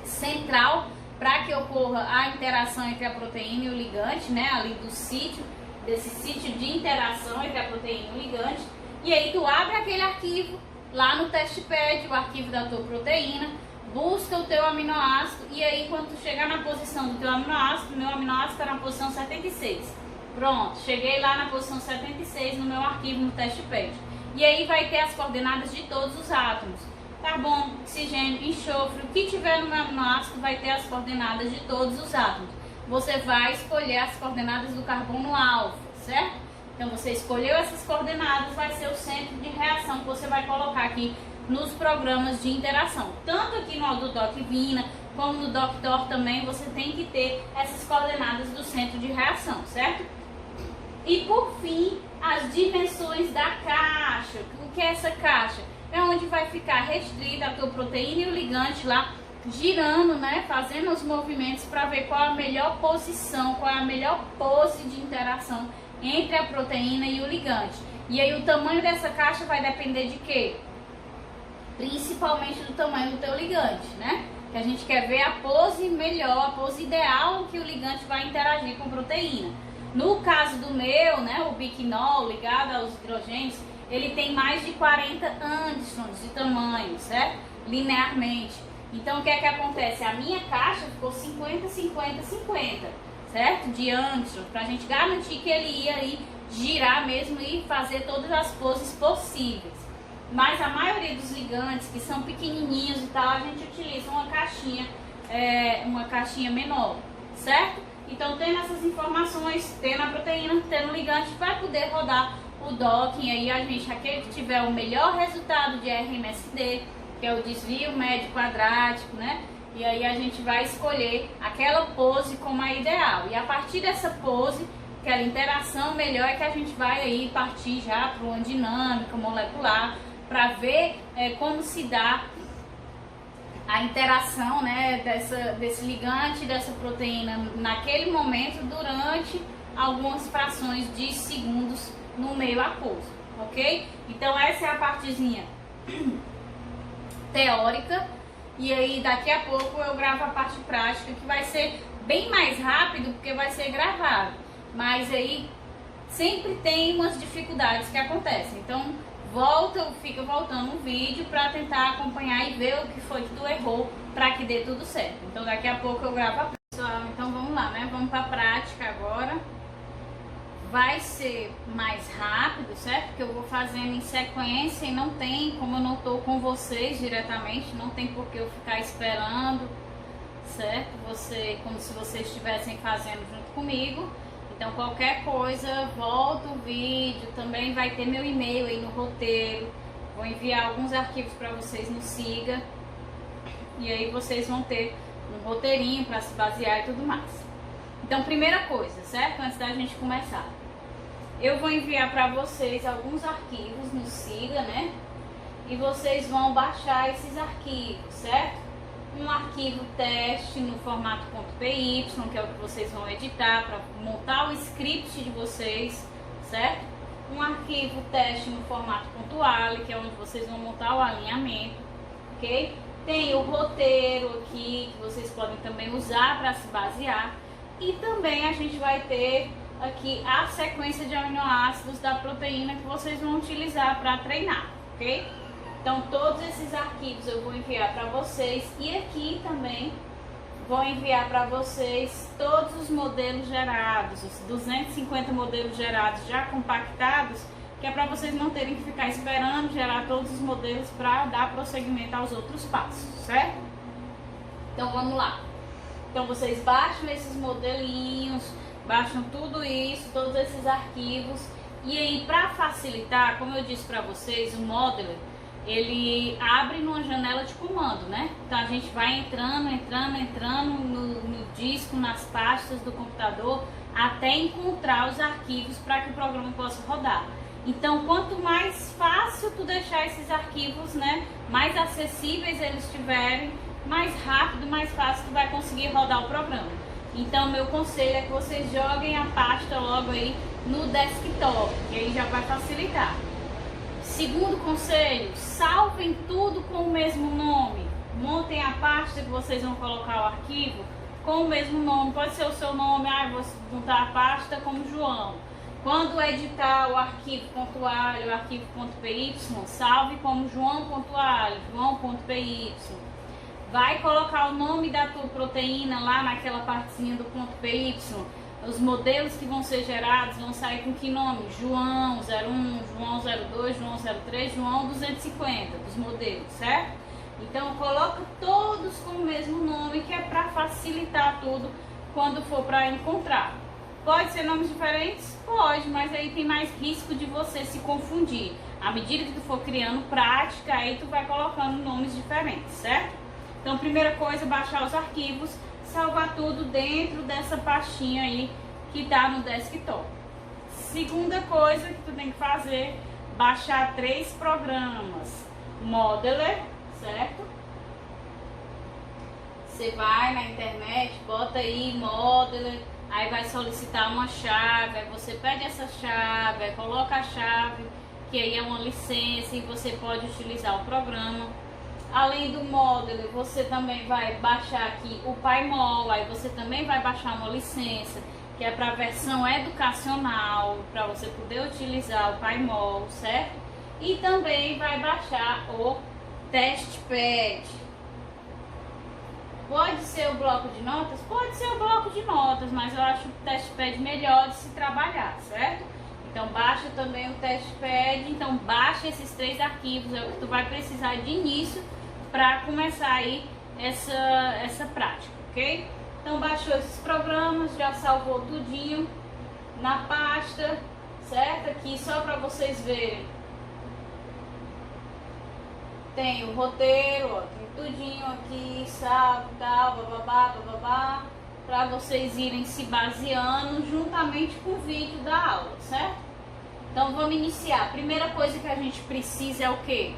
central para que ocorra a interação entre a proteína e o ligante, né, ali do sítio, desse sítio de interação entre a proteína e o ligante. E aí tu abre aquele arquivo lá no TestPad, o arquivo da tua proteína, busca o teu aminoácido, e aí quando tu chegar na posição do teu aminoácido, meu aminoácido está na posição 76. Pronto, cheguei lá na posição 76 no meu arquivo no TestPad. E aí vai ter as coordenadas de todos os átomos. Carbono, oxigênio, enxofre, o que tiver no meu aminoácido vai ter as coordenadas de todos os átomos. Você vai escolher as coordenadas do carbono alfa, certo? Então você escolheu essas coordenadas, vai ser o centro de reação que você vai colocar aqui nos programas de interação. Tanto aqui no do DocVina, como no Doctor também, você tem que ter essas coordenadas do centro de reação, certo? E por fim, as dimensões da caixa. O que é essa caixa? É onde vai ficar restrita a tua proteína e o ligante lá, girando, né? Fazendo os movimentos para ver qual a melhor posição, qual é a melhor pose de interação entre a proteína e o ligante. E aí o tamanho dessa caixa vai depender de quê? Principalmente do tamanho do teu ligante, né? Que a gente quer ver a pose melhor, a pose ideal que o ligante vai interagir com a proteína. No caso do meu, né, o biquinol ligado aos hidrogênios, ele tem mais de 40 angstroms de tamanho, certo? Linearmente. Então o que é que acontece? A minha caixa ficou 50, 50, 50, certo? De angstrom, pra gente garantir que ele ia aí girar mesmo e fazer todas as poses possíveis. Mas a maioria dos ligantes que são pequenininhos e tal, a gente utiliza uma caixinha menor, certo? Então, tendo essas informações, tendo a proteína, tendo o ligante, vai poder rodar o docking. Aí a gente, aquele que tiver o melhor resultado de RMSD, que é o desvio médio quadrático, né? E aí a gente vai escolher aquela pose como a ideal. E a partir dessa pose, aquela interação melhor, é que a gente vai aí partir já para uma dinâmica molecular, para ver como se dá a interação, né, desse ligante, dessa proteína naquele momento, durante algumas frações de segundos no meio aquoso, ok? Então essa é a partezinha teórica, e aí daqui a pouco eu gravo a parte prática, que vai ser bem mais rápido, porque vai ser gravado, mas aí sempre tem umas dificuldades que acontecem. Então fica voltando o vídeo para tentar acompanhar e ver o que foi que tu errou para que dê tudo certo. Então daqui a pouco eu gravo a pessoal. Então vamos lá, né? Vamos para a prática agora. Vai ser mais rápido, certo? Porque eu vou fazendo em sequência e não tem, como eu não estou com vocês diretamente, não tem por que eu ficar esperando, certo? Como se vocês estivessem fazendo junto comigo. Então qualquer coisa, volta o vídeo, também vai ter meu e-mail aí no roteiro, vou enviar alguns arquivos para vocês no Siga, e aí vocês vão ter um roteirinho para se basear e tudo mais. Então primeira coisa, certo? Antes da gente começar, eu vou enviar para vocês alguns arquivos no Siga, né? E vocês vão baixar esses arquivos, certo? Um arquivo teste no formato .py, que é o que vocês vão editar para montar o script de vocês, certo? Um arquivo teste no formato .ali, que é onde vocês vão montar o alinhamento, ok? Tem o roteiro aqui, que vocês podem também usar para se basear. E também a gente vai ter aqui a sequência de aminoácidos da proteína que vocês vão utilizar para treinar, ok? Então todos esses arquivos eu vou enviar para vocês, e aqui também vou enviar para vocês todos os modelos gerados, os 250 modelos gerados já compactados, que é para vocês não terem que ficar esperando gerar todos os modelos para dar prosseguimento aos outros passos, certo? Então vamos lá. Então vocês baixam esses modelinhos, baixam tudo isso, todos esses arquivos. E aí, para facilitar, como eu disse para vocês, o Modeler, ele abre numa janela de comando, né? Então a gente vai entrando no disco, nas pastas do computador, até encontrar os arquivos para que o programa possa rodar. Então, quanto mais fácil tu deixar esses arquivos, né, mais acessíveis eles estiverem, mais rápido, mais fácil tu vai conseguir rodar o programa. Então, meu conselho é que vocês joguem a pasta logo aí no desktop, que aí já vai facilitar. Segundo conselho, salvem tudo com o mesmo nome. Montem a pasta que vocês vão colocar o arquivo com o mesmo nome. Pode ser o seu nome, eu vou montar a pasta como João. Quando editar o arquivo .alho, o arquivo .py, salve como joão.alho, joão.py. Vai colocar o nome da tua proteína lá naquela partezinha do .py. Os modelos que vão ser gerados vão sair com que nome? João 01, João 02, João 03, João 250, dos modelos, certo? Então coloca todos com o mesmo nome, que é para facilitar tudo quando for para encontrar. Pode ser nomes diferentes? Pode, mas aí tem mais risco de você se confundir. À medida que tu for criando prática, aí tu vai colocando nomes diferentes, certo? Então, primeira coisa, baixar os arquivos, salvar tudo dentro dessa pastinha aí que tá no desktop. Segunda coisa que tu tem que fazer, baixar 3 programas. Modeler, certo? Você vai na internet, bota aí Modeler, aí vai solicitar uma chave, aí você pede essa chave, aí coloca a chave, que aí é uma licença e você pode utilizar o programa. Além do Modeler, você também vai baixar aqui o PyMol, aí você também vai baixar uma licença, que é para a versão educacional, para você poder utilizar o PyMol, certo? E também vai baixar o Testpad. Pode ser o bloco de notas? Pode ser o bloco de notas, mas eu acho o Testpad melhor de se trabalhar, certo? Então baixa também o Testpad, então baixa esses 3 arquivos, é o que tu vai precisar de início para começar aí essa prática, ok? Então baixou esses programas, já salvou tudinho na pasta, certo? Aqui só para vocês verem, tem o roteiro, ó, tem tudinho aqui, salvo, tal, bababá, para vocês irem se baseando juntamente com o vídeo da aula, certo? Então vamos iniciar. A primeira coisa que a gente precisa é o quê?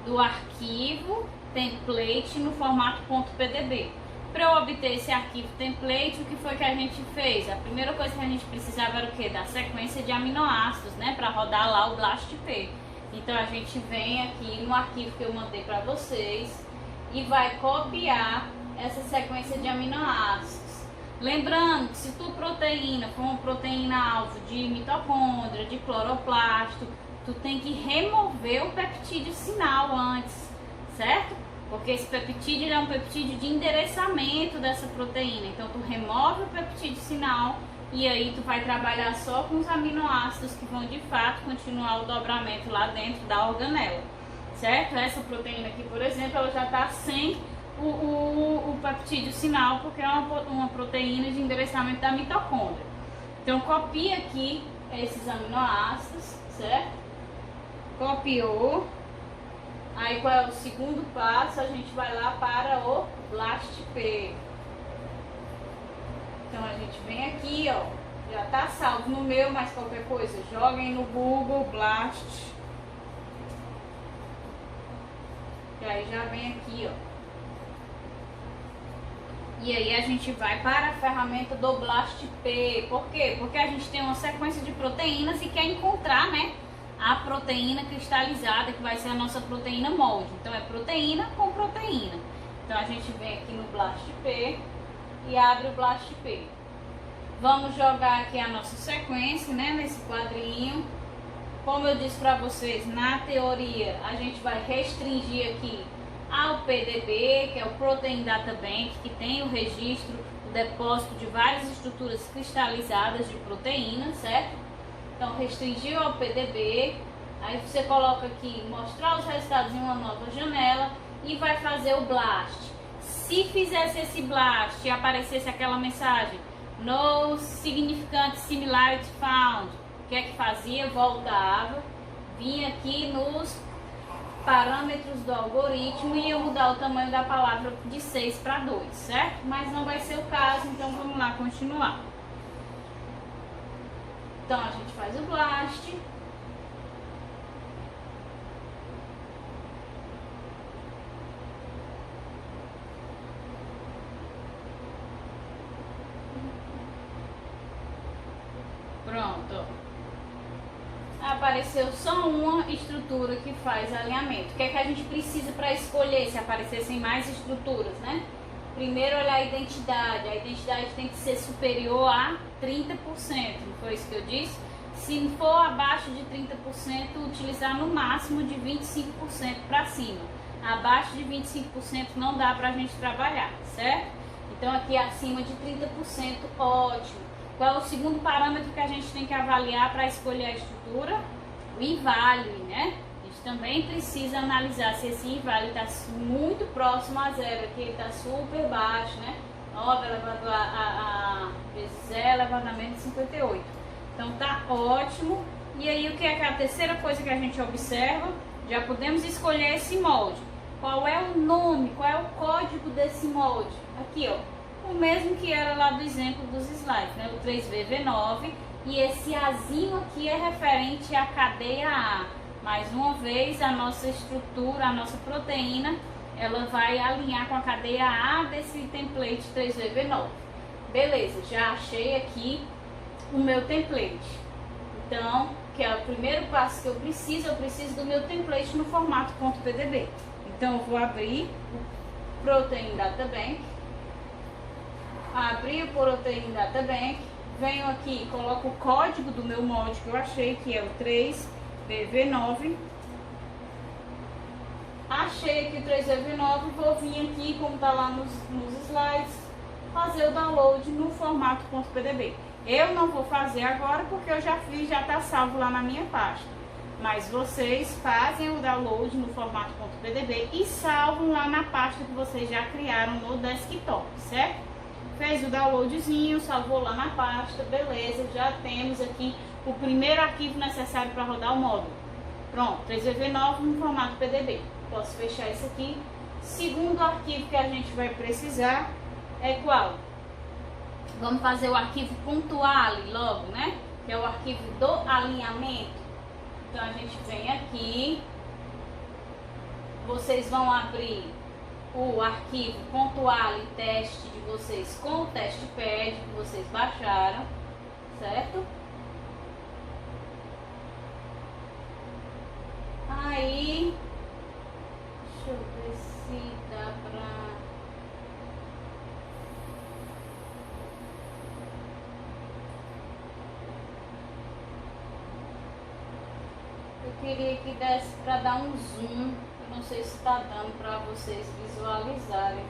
Do arquivo template no formato .pdb. Para eu obter esse arquivo template, o que foi que a gente fez? A primeira coisa que a gente precisava era o quê? Da sequência de aminoácidos, né? Para rodar lá o BLASTP. Então a gente vem aqui no arquivo que eu mandei para vocês e vai copiar essa sequência de aminoácidos. Lembrando que se tua proteína for uma proteína alvo de mitocôndria, de cloroplasto, tu tem que remover o peptídeo sinal antes, certo? Porque esse peptídeo é um peptídeo de endereçamento dessa proteína. Então tu remove o peptídeo sinal e aí tu vai trabalhar só com os aminoácidos que vão de fato continuar o dobramento lá dentro da organela, certo? Essa proteína aqui, por exemplo, ela já está sem o peptídeo sinal, porque é uma proteína de endereçamento da mitocôndria. Então copia aqui esses aminoácidos, certo? Copiou. Aí qual é o segundo passo? A gente vai lá para o BLASTP. Então a gente vem aqui, ó, já tá salvo no meu, mas qualquer coisa, joguem no Google BLAST. E aí já vem aqui, ó. E aí a gente vai para a ferramenta do BLASTP. Por quê? Porque a gente tem uma sequência de proteínas e quer encontrar, né, a proteína cristalizada, que vai ser a nossa proteína molde. Então é proteína com proteína. Então a gente vem aqui no BLASTP e abre o BLASTP. Vamos jogar aqui a nossa sequência, né, nesse quadrinho. Como eu disse para vocês, na teoria a gente vai restringir aqui ao PDB, que é o Protein Data Bank, que tem o registro, o depósito de várias estruturas cristalizadas de proteínas, certo? Então restringiu ao PDB, aí você coloca aqui, mostrar os resultados em uma nova janela e vai fazer o BLAST. Se fizesse esse BLAST e aparecesse aquela mensagem, No significant similarity found. O que é que fazia? Voltava, vinha aqui nos parâmetros do algoritmo e ia mudar o tamanho da palavra de 6 para 2, certo? Mas não vai ser o caso, então vamos lá continuar. Então a gente faz o blast. Pronto. Apareceu só uma estrutura que faz alinhamento. O que é que a gente precisa para escolher se aparecessem mais estruturas, né? Primeiro olhar a identidade. A identidade tem que ser superior a 30%, não foi isso que eu disse? Se for abaixo de 30%, utilizar no máximo de 25% para cima. Abaixo de 25% não dá para a gente trabalhar, certo? Então aqui acima de 30%, ótimo. Qual é o segundo parâmetro que a gente tem que avaliar para escolher a estrutura? O invalue, né? A gente também precisa analisar se esse invalue está muito próximo a zero, aqui ele está super baixo, né? 9 elevado a vezes 0 elevado a menos 58. Então tá ótimo. E aí o que é a terceira coisa que a gente observa? Já podemos escolher esse molde. Qual é o nome, qual é o código desse molde? Aqui, ó. O mesmo que era lá do exemplo dos slides, né? O 3VV9, e esse Azinho aqui é referente à cadeia A. Mais uma vez, a nossa estrutura, a nossa proteína, ela vai alinhar com a cadeia A desse template 3VV9. Beleza, já achei aqui o meu template. Então, que é o primeiro passo que eu preciso do meu template no formato .pdb. Então, eu vou abrir o Protein Data Bank. Abri o Protein Data Bank, venho aqui, coloco o código do meu molde que eu achei, que é o 3VV9. Achei aqui o 3VV9, vou vir aqui, como está lá nos slides, fazer o download no formato .pdb. Eu não vou fazer agora porque eu já fiz, já está salvo lá na minha pasta. Mas vocês fazem o download no formato .pdb e salvam lá na pasta que vocês já criaram no desktop, certo? Fez o downloadzinho, salvou lá na pasta, beleza, já temos aqui o primeiro arquivo necessário para rodar o módulo. Pronto, 3VV9 no formato PDB. Posso fechar isso aqui. Segundo arquivo que a gente vai precisar é qual? Vamos fazer o arquivo .ali logo, né? Que é o arquivo do alinhamento. Então a gente vem aqui, vocês vão abrir o arquivo .ali teste de vocês com o testpad que vocês baixaram, certo? Aí, deixa eu ver se dá pra... Eu queria que desse pra dar um zoom. Não sei se está dando para vocês visualizarem.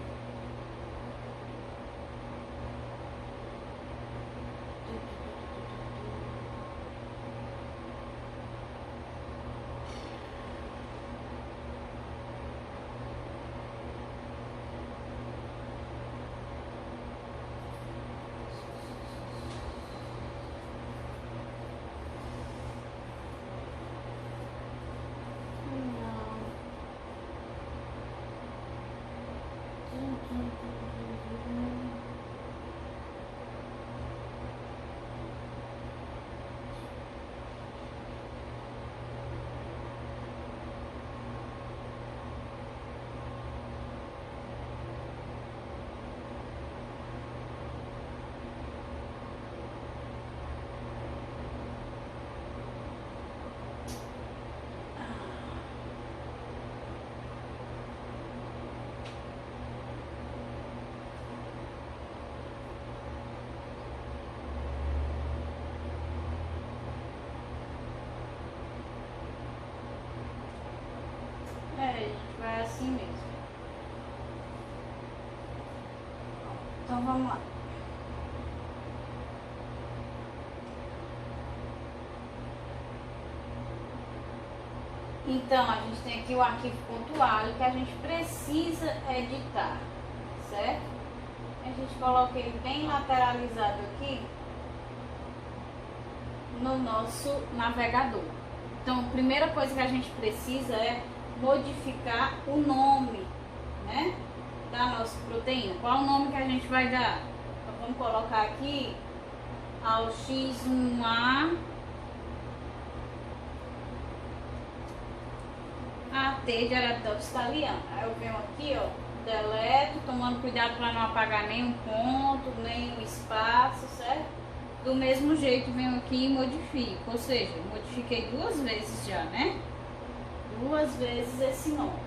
Vai assim mesmo. Então vamos lá. Então a gente tem aqui o arquivo .ali que a gente precisa editar, certo? A gente coloca ele bem lateralizado aqui no nosso navegador. Então, a primeira coisa que a gente precisa é modificar o nome, né, da nossa proteína. Qual o nome que a gente vai dar? Então, vamos colocar aqui ao X1A AT de Arabidopsis thaliana. Aí eu venho aqui, ó, deleto, tomando cuidado para não apagar nenhum ponto, nenhum espaço, certo? Do mesmo jeito, venho aqui e modifico, ou seja, modifiquei 2 vezes já, né? 2 vezes esse nome.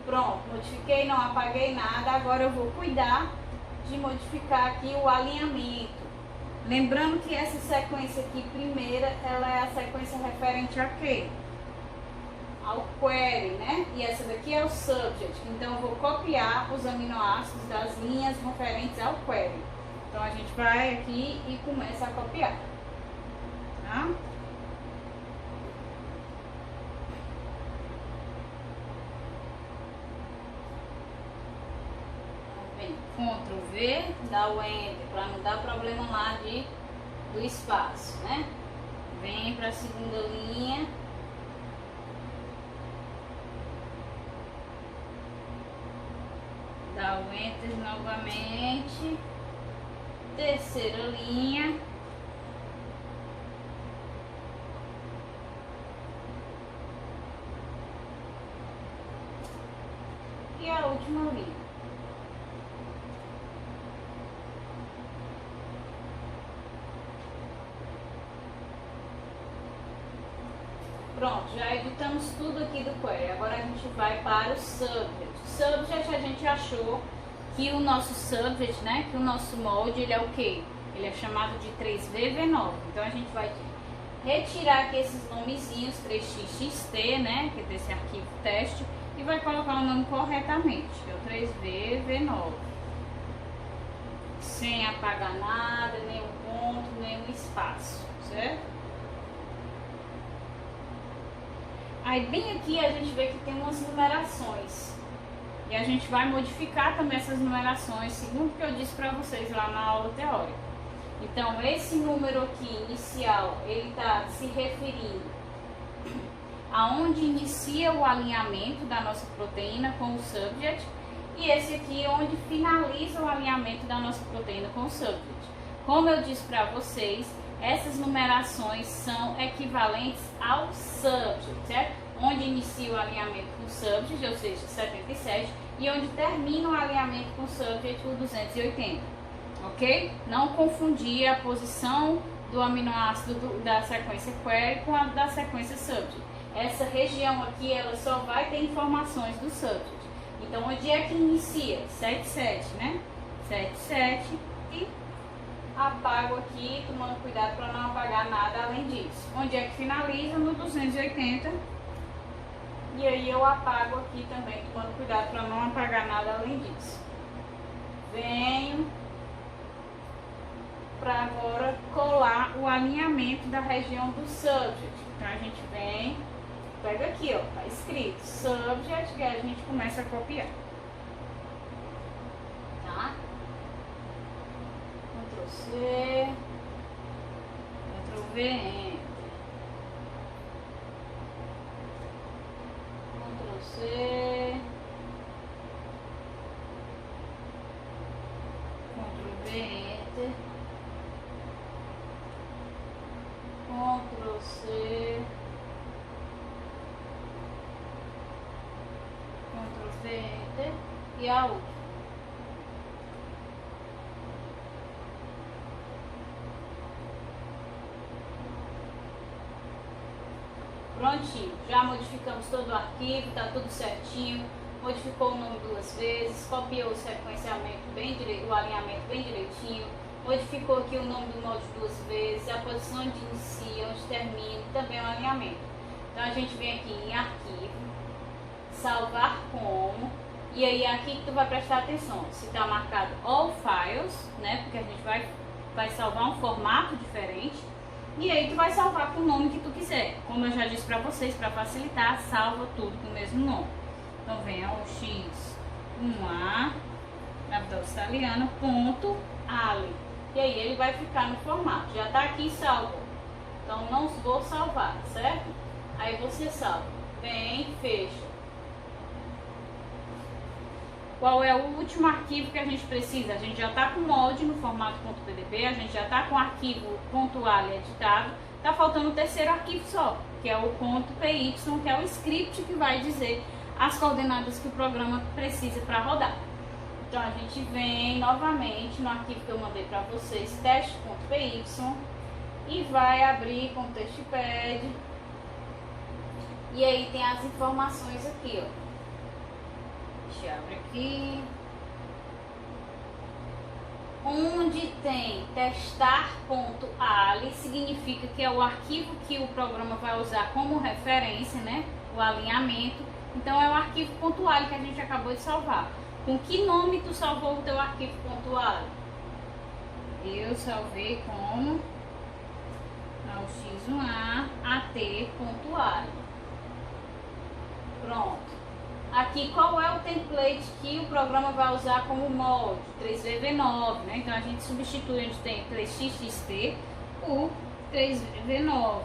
Pronto, modifiquei, não apaguei nada. Agora eu vou cuidar de modificar aqui o alinhamento. Lembrando que essa sequência aqui, primeira, ela é a sequência referente a quê? Ao query, né? E essa daqui é o subject. Então eu vou copiar os aminoácidos das linhas referentes ao query. Então a gente vai aqui e começa a copiar, tá? Vem Ctrl V, dá o Enter para não dar problema lá do espaço, né? Vem para a segunda linha. Dá o Enter novamente. Terceira linha. E a última linha. Pronto, já editamos tudo aqui do query. Agora a gente vai para o subject. Subject, a gente achou que o nosso subject, né, que o nosso molde, ele é o quê? Ele é chamado de 3VV9. Então a gente vai retirar aqui esses nomezinhos, 3xxt, né, que é desse arquivo teste, e vai colocar o nome corretamente, que é o 3VV9. Sem apagar nada, nenhum ponto, nenhum espaço, certo? Aí bem aqui a gente vê que tem umas numerações. E a gente vai modificar também essas numerações, segundo o que eu disse para vocês lá na aula teórica. Então, esse número aqui, inicial, ele está se referindo aonde inicia o alinhamento da nossa proteína com o subject. E esse aqui, onde finaliza o alinhamento da nossa proteína com o subject. Como eu disse para vocês, essas numerações são equivalentes ao subject, certo? Onde inicia o alinhamento com o subject, ou seja, 77, e onde termina o alinhamento com o subject, o 280, ok? Não confundir a posição do aminoácido da sequência query com a da sequência subject. Essa região aqui, ela só vai ter informações do subject. Então, onde é que inicia? 77, né? 77 e apago aqui, tomando cuidado para não apagar nada além disso. Onde é que finaliza? No 280. E aí eu apago aqui também, tomando cuidado para não apagar nada além disso. Venho para agora colar o alinhamento da região do subject. Então a gente vem, pega aqui, ó, tá escrito subject, e a gente começa a copiar. Tá? Ctrl C, Ctrl V, Enter. Ctrl C, Ctrl V, Enter. Ctrl C, Ctrl V, Enter. E a última. Prontinho, já modificamos todo o arquivo, tá tudo certinho, modificou o nome 2 vezes, copiou o sequenciamento bem direito, o alinhamento bem direitinho, modificou aqui o nome do molde 2 vezes, a posição onde inicia, onde termina, também o alinhamento. Então a gente vem aqui em arquivo, salvar como, e aí aqui que tu vai prestar atenção, se está marcado all files, né, porque a gente vai salvar um formato diferente. E aí tu vai salvar com o nome que tu quiser. Como eu já disse pra vocês, pra facilitar, salva tudo com o mesmo nome. Então vem ao X1A Graptos Italiano, ponto ali. E aí ele vai ficar no formato. Já tá aqui salvo. Então não vou salvar, certo? Aí você salva. Vem, fecha. Qual é o último arquivo que a gente precisa? A gente já está com o molde no formato .pdb, a gente já está com o arquivo .ali editado. Está faltando o terceiro arquivo só, que é o .py, que é o script que vai dizer as coordenadas que o programa precisa para rodar. Então a gente vem novamente no arquivo que eu mandei para vocês, teste.py, e vai abrir com o testpad. E aí tem as informações aqui, ó. Deixa eu abrir aqui. Onde tem testar.ali, significa que é o arquivo que o programa vai usar como referência, né? O alinhamento. Então é o arquivo .ali que a gente acabou de salvar. Com que nome tu salvou o teu arquivo .ali? Eu salvei como x1a at.ali. Pronto. Aqui, qual é o template que o programa vai usar como molde? 3VV9, né? Então, a gente substitui onde tem 3xxt por 3VV9.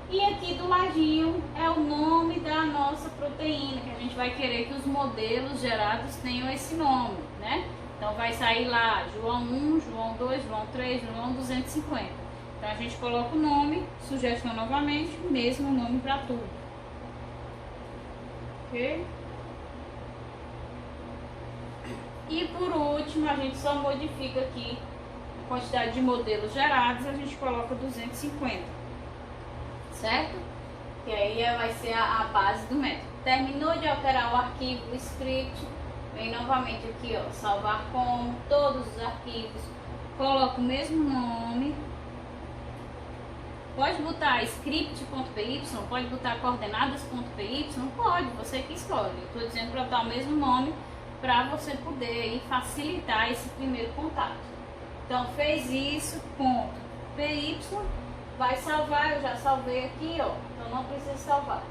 E aqui do ladinho é o nome da nossa proteína, que a gente vai querer que os modelos gerados tenham esse nome, né? Então, vai sair lá João 1, João 2, João 3, João 250. Então, a gente coloca o nome, sugestão novamente, mesmo nome para tudo. E por último, a gente só modifica aqui a quantidade de modelos gerados, a gente coloca 250, certo? Que aí vai ser a base do método. Terminou de alterar o arquivo, o script, vem novamente aqui, ó, salvar como, todos os arquivos, coloca o mesmo nome. Pode botar script.py, pode botar coordenadas.py, pode, você que escolhe. Eu estou dizendo para botar o mesmo nome para você poder aí facilitar esse primeiro contato. Então fez isso, .py, vai salvar, eu já salvei aqui, ó, então não precisa salvar,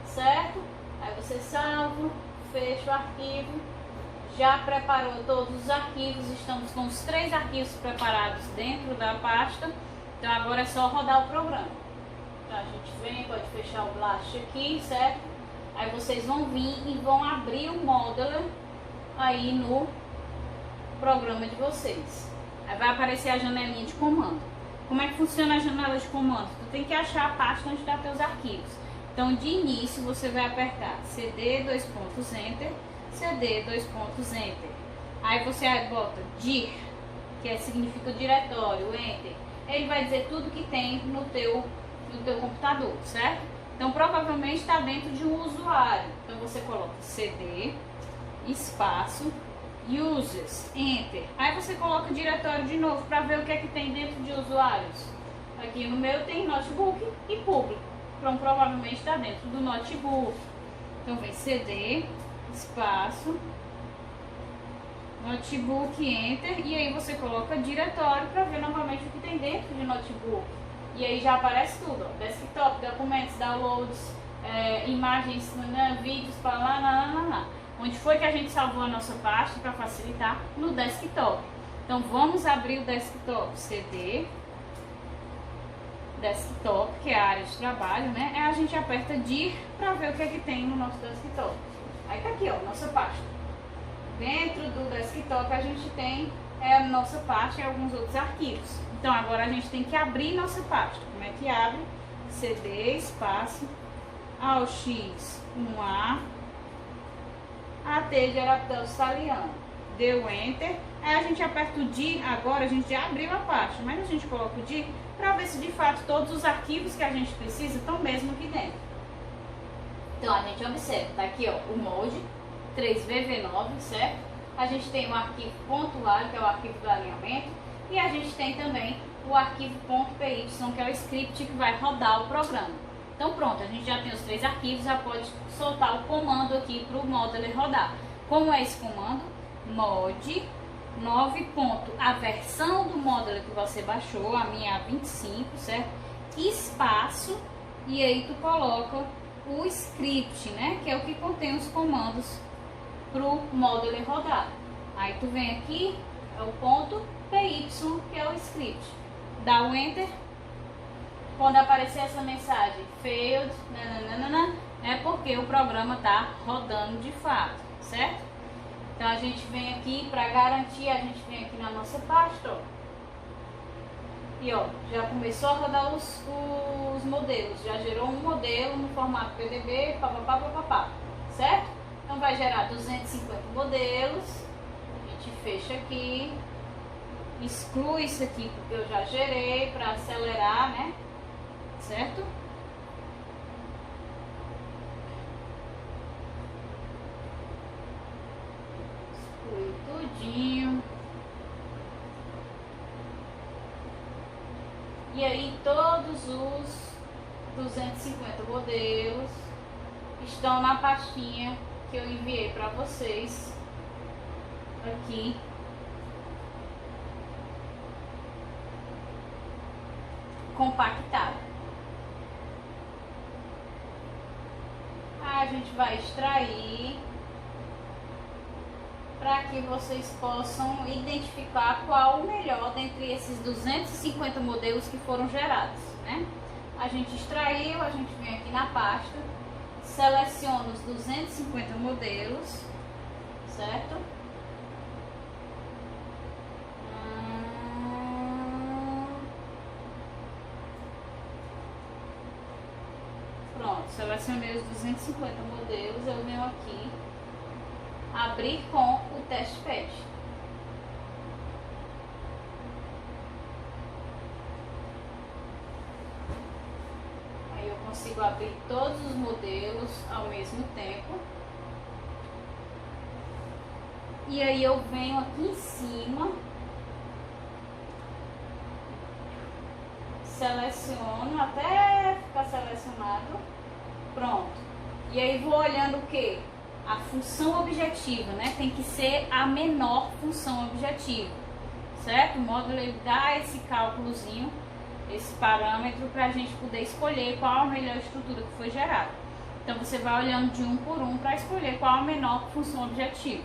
certo? Aí você salva, fecha o arquivo, já preparou todos os arquivos, estamos com os 3 arquivos preparados dentro da pasta. Então agora é só rodar o programa. Então a gente vem, pode fechar o Blast aqui, certo? Aí vocês vão vir e vão abrir o Modeler aí no programa de vocês. Aí vai aparecer a janelinha de comando. Como é que funciona a janela de comando? Tu tem que achar a pasta onde estão teus arquivos. Então de início você vai apertar CD, Enter, CD, Enter. Aí você bota dir, que significa o diretório, Enter. Ele vai dizer tudo que tem no teu computador, certo? Então, provavelmente está dentro de um usuário. Então, você coloca CD, espaço, users, enter. Aí você coloca o diretório de novo para ver o que é que tem dentro de usuários. Aqui no meu tem notebook e público. Então, provavelmente está dentro do notebook. Então, vem CD, espaço, notebook, enter, e aí você coloca diretório para ver novamente o que tem dentro de notebook. E aí já aparece tudo, ó, desktop, documentos, downloads, imagens, vídeos para lá. Onde foi que a gente salvou a nossa pasta para facilitar? No desktop. Então vamos abrir o desktop, CD, desktop, que é a área de trabalho, né? Aí a gente aperta dir para ver o que é que tem no nosso desktop. Aí tá aqui, ó, nossa pasta. Dentro do desktop a gente tem a nossa pasta e alguns outros arquivos. Então agora a gente tem que abrir nossa pasta. Como é que abre? CD, espaço, AUX1A, AT de Graptos Italiano. Deu Enter. Aí a gente aperta o dir, agora a gente já abriu a pasta, mas a gente coloca o dir para ver se de fato todos os arquivos que a gente precisa estão mesmo aqui dentro. Então a gente observa, tá aqui, ó, o molde 3VV9, certo? A gente tem o arquivo .ali, que é o arquivo do alinhamento, e a gente tem também o arquivo .py, que é o script que vai rodar o programa. Então pronto, a gente já tem os 3 arquivos, já pode soltar o comando aqui para o Modeler rodar. Como é esse comando? Mod 9. A versão do Modeler que você baixou, a minha é a 25, certo? Espaço, e aí tu coloca o script, né? Que é o que contém os comandos pro módulo rodar. Aí tu vem aqui, é o ponto PY, que é o script. Dá o Enter. Quando aparecer essa mensagem, failed, nananana, é porque o programa está rodando de fato, certo? Então a gente vem aqui, para garantir, a gente vem aqui na nossa pasta, ó. E ó, já começou a rodar os modelos, já gerou um modelo no formato PDB, papapá, certo? Então vai gerar 250 modelos, a gente fecha aqui, exclui isso aqui porque eu já gerei para acelerar, né? Certo? Exclui tudinho. E aí todos os 250 modelos estão na pastinha que eu enviei para vocês aqui. Compactado. A gente vai extrair para que vocês possam identificar qual o melhor dentre esses 250 modelos que foram gerados, né? A gente extraiu, a gente vem aqui na pasta, seleciona os 250 modelos, certo? Pronto, selecionei os 250 modelos, eu venho aqui, abrir com o TestPad. Aí eu consigo abrir todos os modelos ao mesmo tempo. E aí eu venho aqui em cima, seleciono até ficar selecionado, pronto. E aí vou olhando o que? A função objetiva, né? Tem que ser a menor função objetiva, certo? O módulo ele dá esse cálculozinho, esse parâmetro para a gente poder escolher qual a melhor estrutura que foi gerada. Então você vai olhando de um por um para escolher qual a menor função objetiva.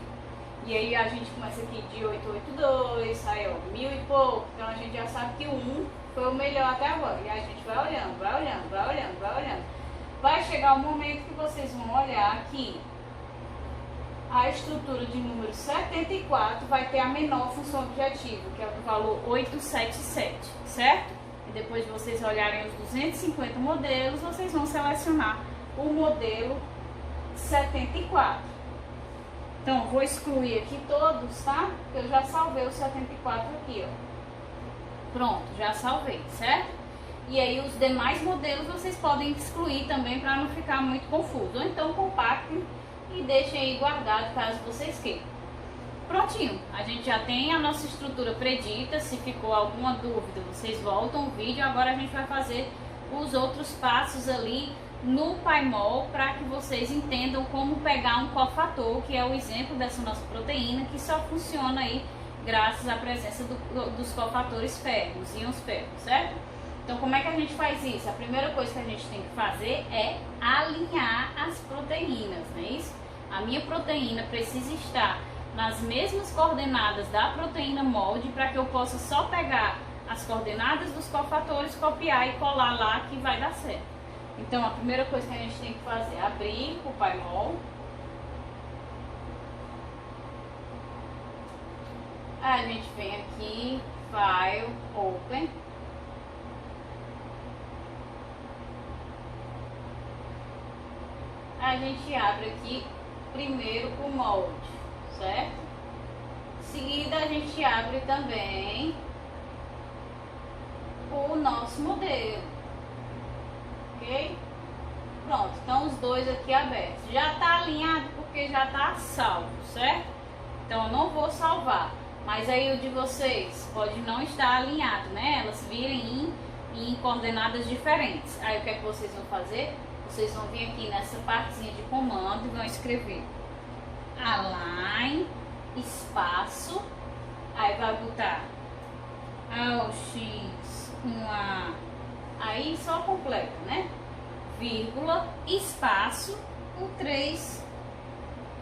E aí a gente começa aqui de 882, aí ó, 1000 e pouco, então a gente já sabe que o 1 foi o melhor até agora. E a gente vai olhando, vai olhando, vai olhando, vai olhando. Vai chegar o momento que vocês vão olhar aqui. A estrutura de número 74 vai ter a menor função objetiva, que é o do valor 877, certo? E depois de vocês olharem os 250 modelos, vocês vão selecionar o modelo 74. Então, vou excluir aqui todos, tá? Eu já salvei o 74 aqui, ó. Pronto, já salvei, certo? E aí os demais modelos vocês podem excluir também para não ficar muito confuso. Ou então compactem e deixem aí guardado caso vocês queiram. Prontinho, a gente já tem a nossa estrutura predita. Se ficou alguma dúvida, vocês voltam o vídeo. Agora a gente vai fazer os outros passos ali no Paimol para que vocês entendam como pegar um cofator, que é o exemplo dessa nossa proteína, que só funciona aí graças à presença dos cofatores ferro, os íons ferro, certo? Então como é que a gente faz isso? A primeira coisa que a gente tem que fazer é alinhar as proteínas, não é isso? A minha proteína precisa estar nas mesmas coordenadas da proteína molde para que eu possa só pegar as coordenadas dos cofatores, copiar e colar lá que vai dar certo. Então a primeira coisa que a gente tem que fazer é abrir o Paimol. A gente vem aqui, File, Open. A gente abre aqui primeiro o molde, certo? Em seguida a gente abre também o nosso modelo, ok? Pronto, então os dois aqui abertos. Já está alinhado porque já está salvo, certo? Então eu não vou salvar, mas aí o de vocês pode não estar alinhado, né? Elas virem em coordenadas diferentes. Aí o que é que vocês vão fazer? Vocês vão vir aqui nessa partezinha de comando e vão escrever align, espaço, aí vai botar AOX com a, aí só completa, né? Vírgula, espaço, com 3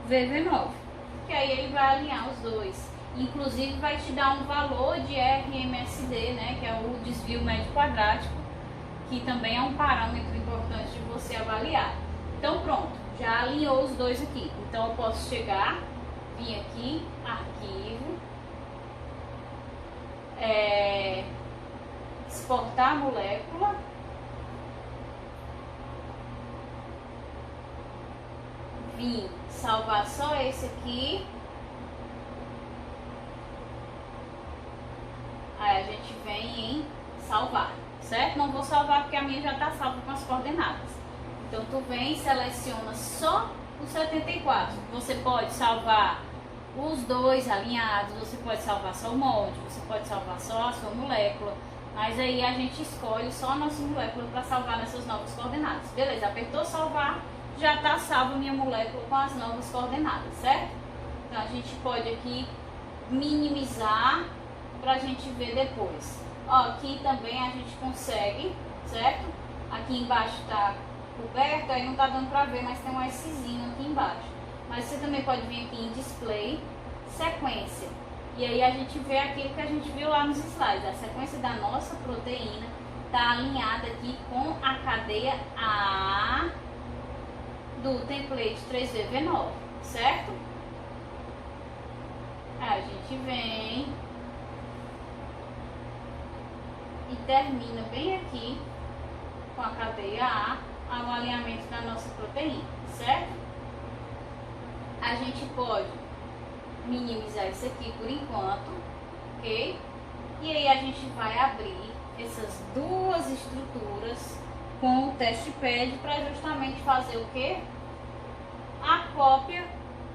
VV9. porque aí ele vai alinhar os dois. Inclusive vai te dar um valor de RMSD, né, que é o desvio médio quadrático, que também é um parâmetro importante de você avaliar. Então pronto, já alinhou os dois aqui. Então eu posso chegar, vir aqui, arquivo, exportar a molécula, vir salvar só esse aqui. Aí a gente vem em salvar, certo? Não vou salvar porque a minha já está salva com as coordenadas. Então tu vem e seleciona só o 74. Você pode salvar os dois alinhados, você pode salvar só o molde, você pode salvar só a sua molécula. Mas aí a gente escolhe só a nossa molécula para salvar nessas novas coordenadas. Beleza, apertou salvar, já está salva a minha molécula com as novas coordenadas, certo? Então a gente pode aqui minimizar para a gente ver depois. Ó, aqui também a gente consegue, certo? Aqui embaixo está coberto, aí não tá dando para ver, mas tem um Szinho aqui embaixo. Mas você também pode vir aqui em display, sequência. E aí a gente vê aquilo que a gente viu lá nos slides. A sequência da nossa proteína está alinhada aqui com a cadeia A do template 3VV9, certo? Aí a gente vem e termina bem aqui com a cadeia A, o alinhamento da nossa proteína, certo? A gente pode minimizar isso aqui por enquanto, ok? E aí a gente vai abrir essas duas estruturas com o teste pad para justamente fazer o que? A cópia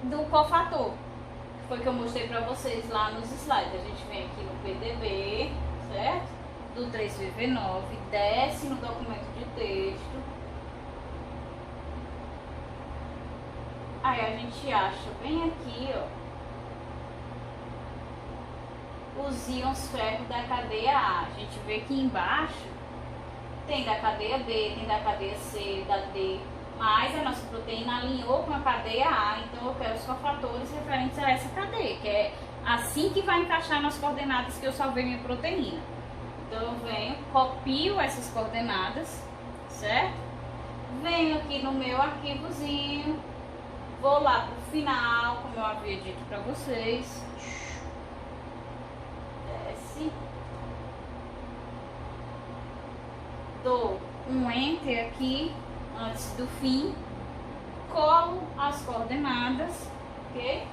do cofator, que foi que eu mostrei para vocês lá nos slides. A gente vem aqui no PDB, certo? Do 3VV9, desce no documento de texto. Aí a gente acha bem aqui, ó, os íons ferro da cadeia A. A gente vê que embaixo tem da cadeia B, tem da cadeia C, da D, mas a nossa proteína alinhou com a cadeia A, então eu quero os cofatores referentes a essa cadeia, que é assim que vai encaixar nas coordenadas que eu salvei minha proteína. Então eu venho, copio essas coordenadas, certo? Venho aqui no meu arquivozinho, vou lá pro final, como eu havia dito para vocês. Desce. Dou um Enter aqui, antes do fim. Colo as coordenadas, ok?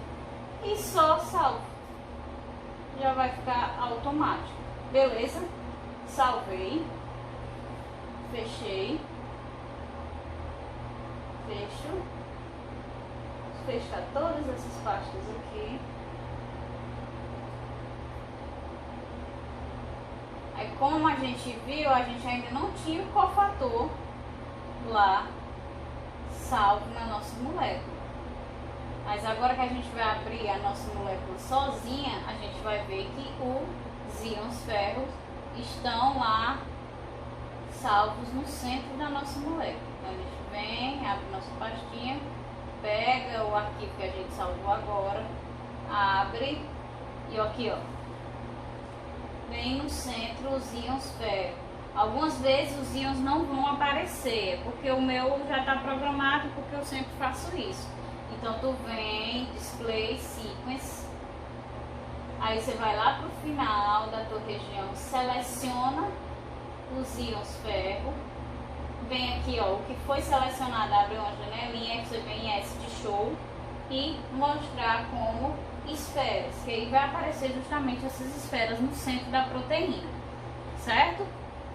E só salvo. Já vai ficar automático. Beleza? Salvei. Fechei. Fecho. Fechar todas essas pastas aqui. Aí, como a gente viu, a gente ainda não tinha o cofator lá salvo na nossa molécula. Mas agora que a gente vai abrir a nossa molécula sozinha, a gente vai ver que os íons ferros estão lá salvos no centro da nossa molécula. Então a gente vem, abre nossa pastinha, pega o arquivo que a gente salvou agora, abre e aqui, ó, vem no centro os íons ferro. Algumas vezes os íons não vão aparecer, porque o meu já está programado, porque eu sempre faço isso. Então tu vem, display sequence, aí você vai lá pro final da tua região, seleciona os íons ferro, vem aqui, ó, o que foi selecionado, abre uma janelinha, você vem em S de show e mostrar como esferas, que aí vai aparecer justamente essas esferas no centro da proteína, certo?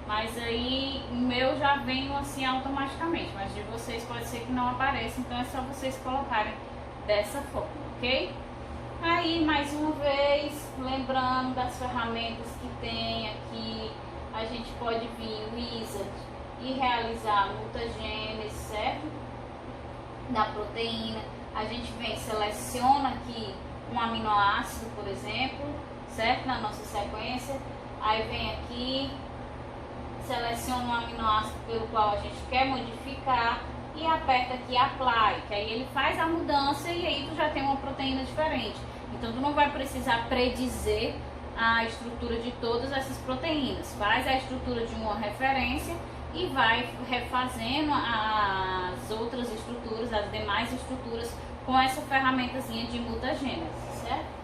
Mas aí o meu já vem assim automaticamente, mas de vocês pode ser que não apareça, então é só vocês colocarem dessa forma, ok? Aí, mais uma vez, lembrando das ferramentas que tem aqui, a gente pode vir no Wizard e realizar a mutagênese, certo? Da proteína. A gente vem, seleciona aqui um aminoácido, por exemplo, certo? Na nossa sequência. Aí vem aqui, seleciona um aminoácido pelo qual a gente quer modificar e aperta aqui Apply, que aí ele faz a mudança e aí tu já tem uma proteína diferente. Então tu não vai precisar predizer a estrutura de todas essas proteínas. Faz a estrutura de uma referência e vai refazendo as outras estruturas, as demais estruturas, com essa ferramentazinha de mutagênese, certo?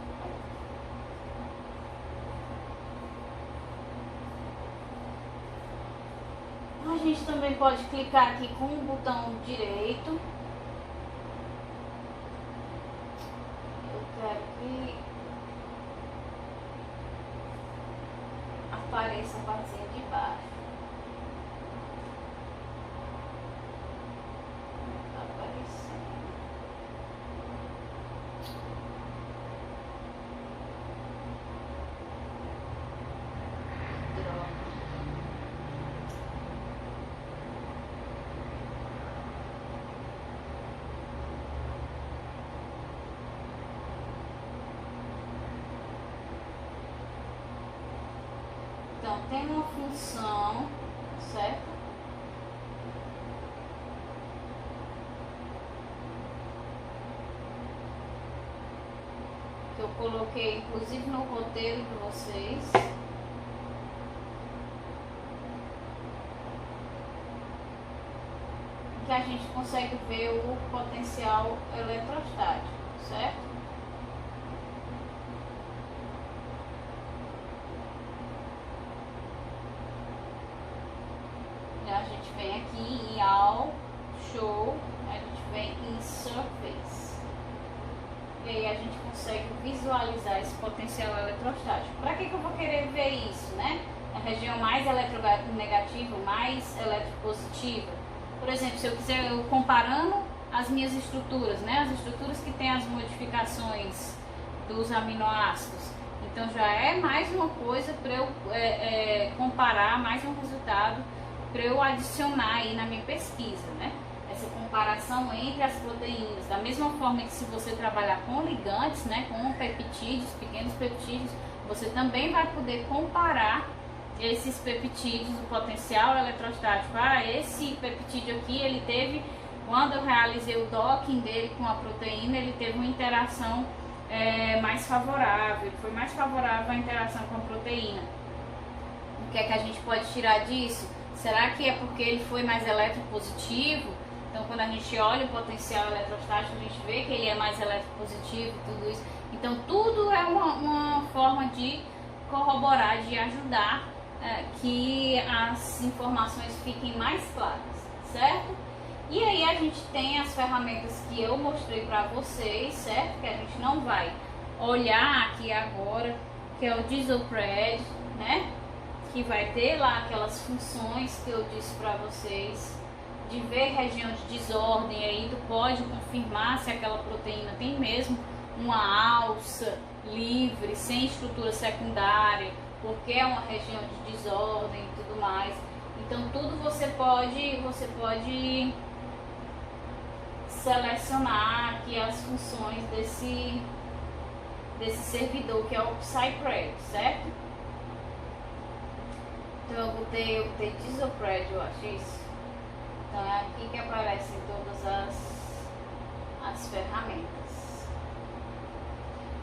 A gente também pode clicar aqui com o botão direito. Eu quero que apareça a partezinha de baixo. Tá aparecendo. Droga. Então, tem uma função, certo? Que eu coloquei, inclusive, no roteiro de vocês. Que a gente consegue ver o potencial eletrostático, certo? A gente vem aqui em All, Show, a gente vem em Surface. E aí a gente consegue visualizar esse potencial eletrostático. Para que eu vou querer ver isso, né? A região mais eletronegativa, mais eletropositiva. Por exemplo, se eu quiser, eu comparando as minhas estruturas, né? As estruturas que têm as modificações dos aminoácidos. Então já é mais uma coisa para eu comparar, mais um resultado para eu adicionar aí na minha pesquisa, né? Essa comparação entre as proteínas, da mesma forma que se você trabalhar com ligantes, né, com peptídeos, pequenos peptídeos, você também vai poder comparar esses peptídeos, o potencial eletrostático. Ah, esse peptídeo aqui, ele teve, quando eu realizei o docking dele com a proteína, ele teve uma interação mais favorável, foi mais favorável a interação com a proteína. O que é que a gente pode tirar disso? Será que é porque ele foi mais eletropositivo? Então, quando a gente olha o potencial eletrostático, a gente vê que ele é mais eletropositivo, tudo isso. Então, tudo é uma forma de corroborar, de ajudar que as informações fiquem mais claras, certo? E aí a gente tem as ferramentas que eu mostrei para vocês, certo? Que a gente não vai olhar aqui agora, que é o Disopread, né? Que vai ter lá aquelas funções que eu disse para vocês, de ver região de desordem, aí tu pode confirmar se aquela proteína tem mesmo uma alça livre, sem estrutura secundária, porque é uma região de desordem e tudo mais. Então tudo você pode selecionar aqui as funções desse servidor que é o Cypred, certo? Então eu botei Disopread, eu acho isso. Então é aqui que aparecem todas as ferramentas.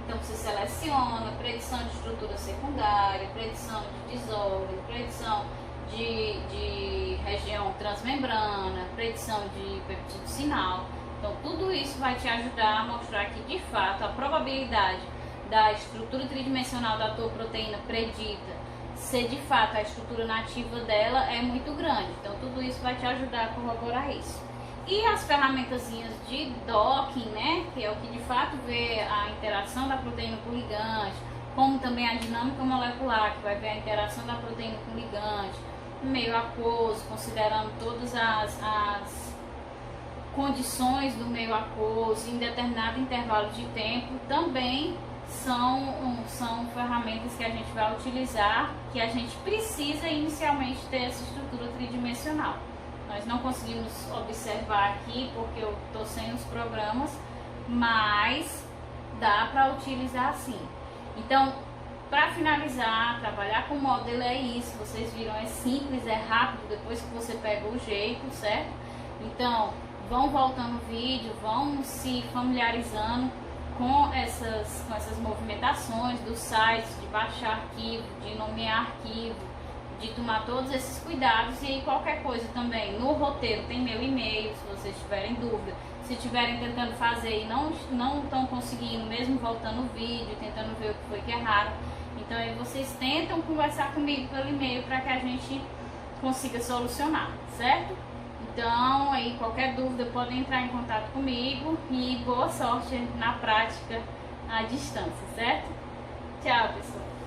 Então você seleciona predição de estrutura secundária, predição de desordem, predição de região transmembrana, predição de peptídeo sinal. Então tudo isso vai te ajudar a mostrar que de fato a probabilidade da estrutura tridimensional da tua proteína predita ser de fato a estrutura nativa dela é muito grande. Então tudo isso vai te ajudar a corroborar isso. E as ferramentazinhas de docking, né, que é o que de fato vê a interação da proteína com o ligante, como também a dinâmica molecular, que vai ver a interação da proteína com o ligante, meio aquoso, considerando todas as condições do meio aquoso em determinado intervalo de tempo, também são ferramentas que a gente vai utilizar, que a gente precisa inicialmente ter essa estrutura tridimensional. Nós não conseguimos observar aqui porque eu estou sem os programas, mas dá para utilizar sim. Então, para finalizar, trabalhar com modelo é isso. Vocês viram, é simples, é rápido, depois que você pega o jeito, certo? Então, vão voltando o vídeo, vão se familiarizando com essas movimentações dos sites, de baixar arquivo, de nomear arquivo, de tomar todos esses cuidados. E qualquer coisa também, no roteiro tem meu e-mail, se vocês tiverem dúvida. Se estiverem tentando fazer e não estão conseguindo, mesmo voltando o vídeo, tentando ver o que foi que erraram, então aí vocês tentam conversar comigo pelo e-mail para que a gente consiga solucionar, certo? Então aí qualquer dúvida podem entrar em contato comigo e boa sorte na prática à distância, certo? Tchau, pessoal!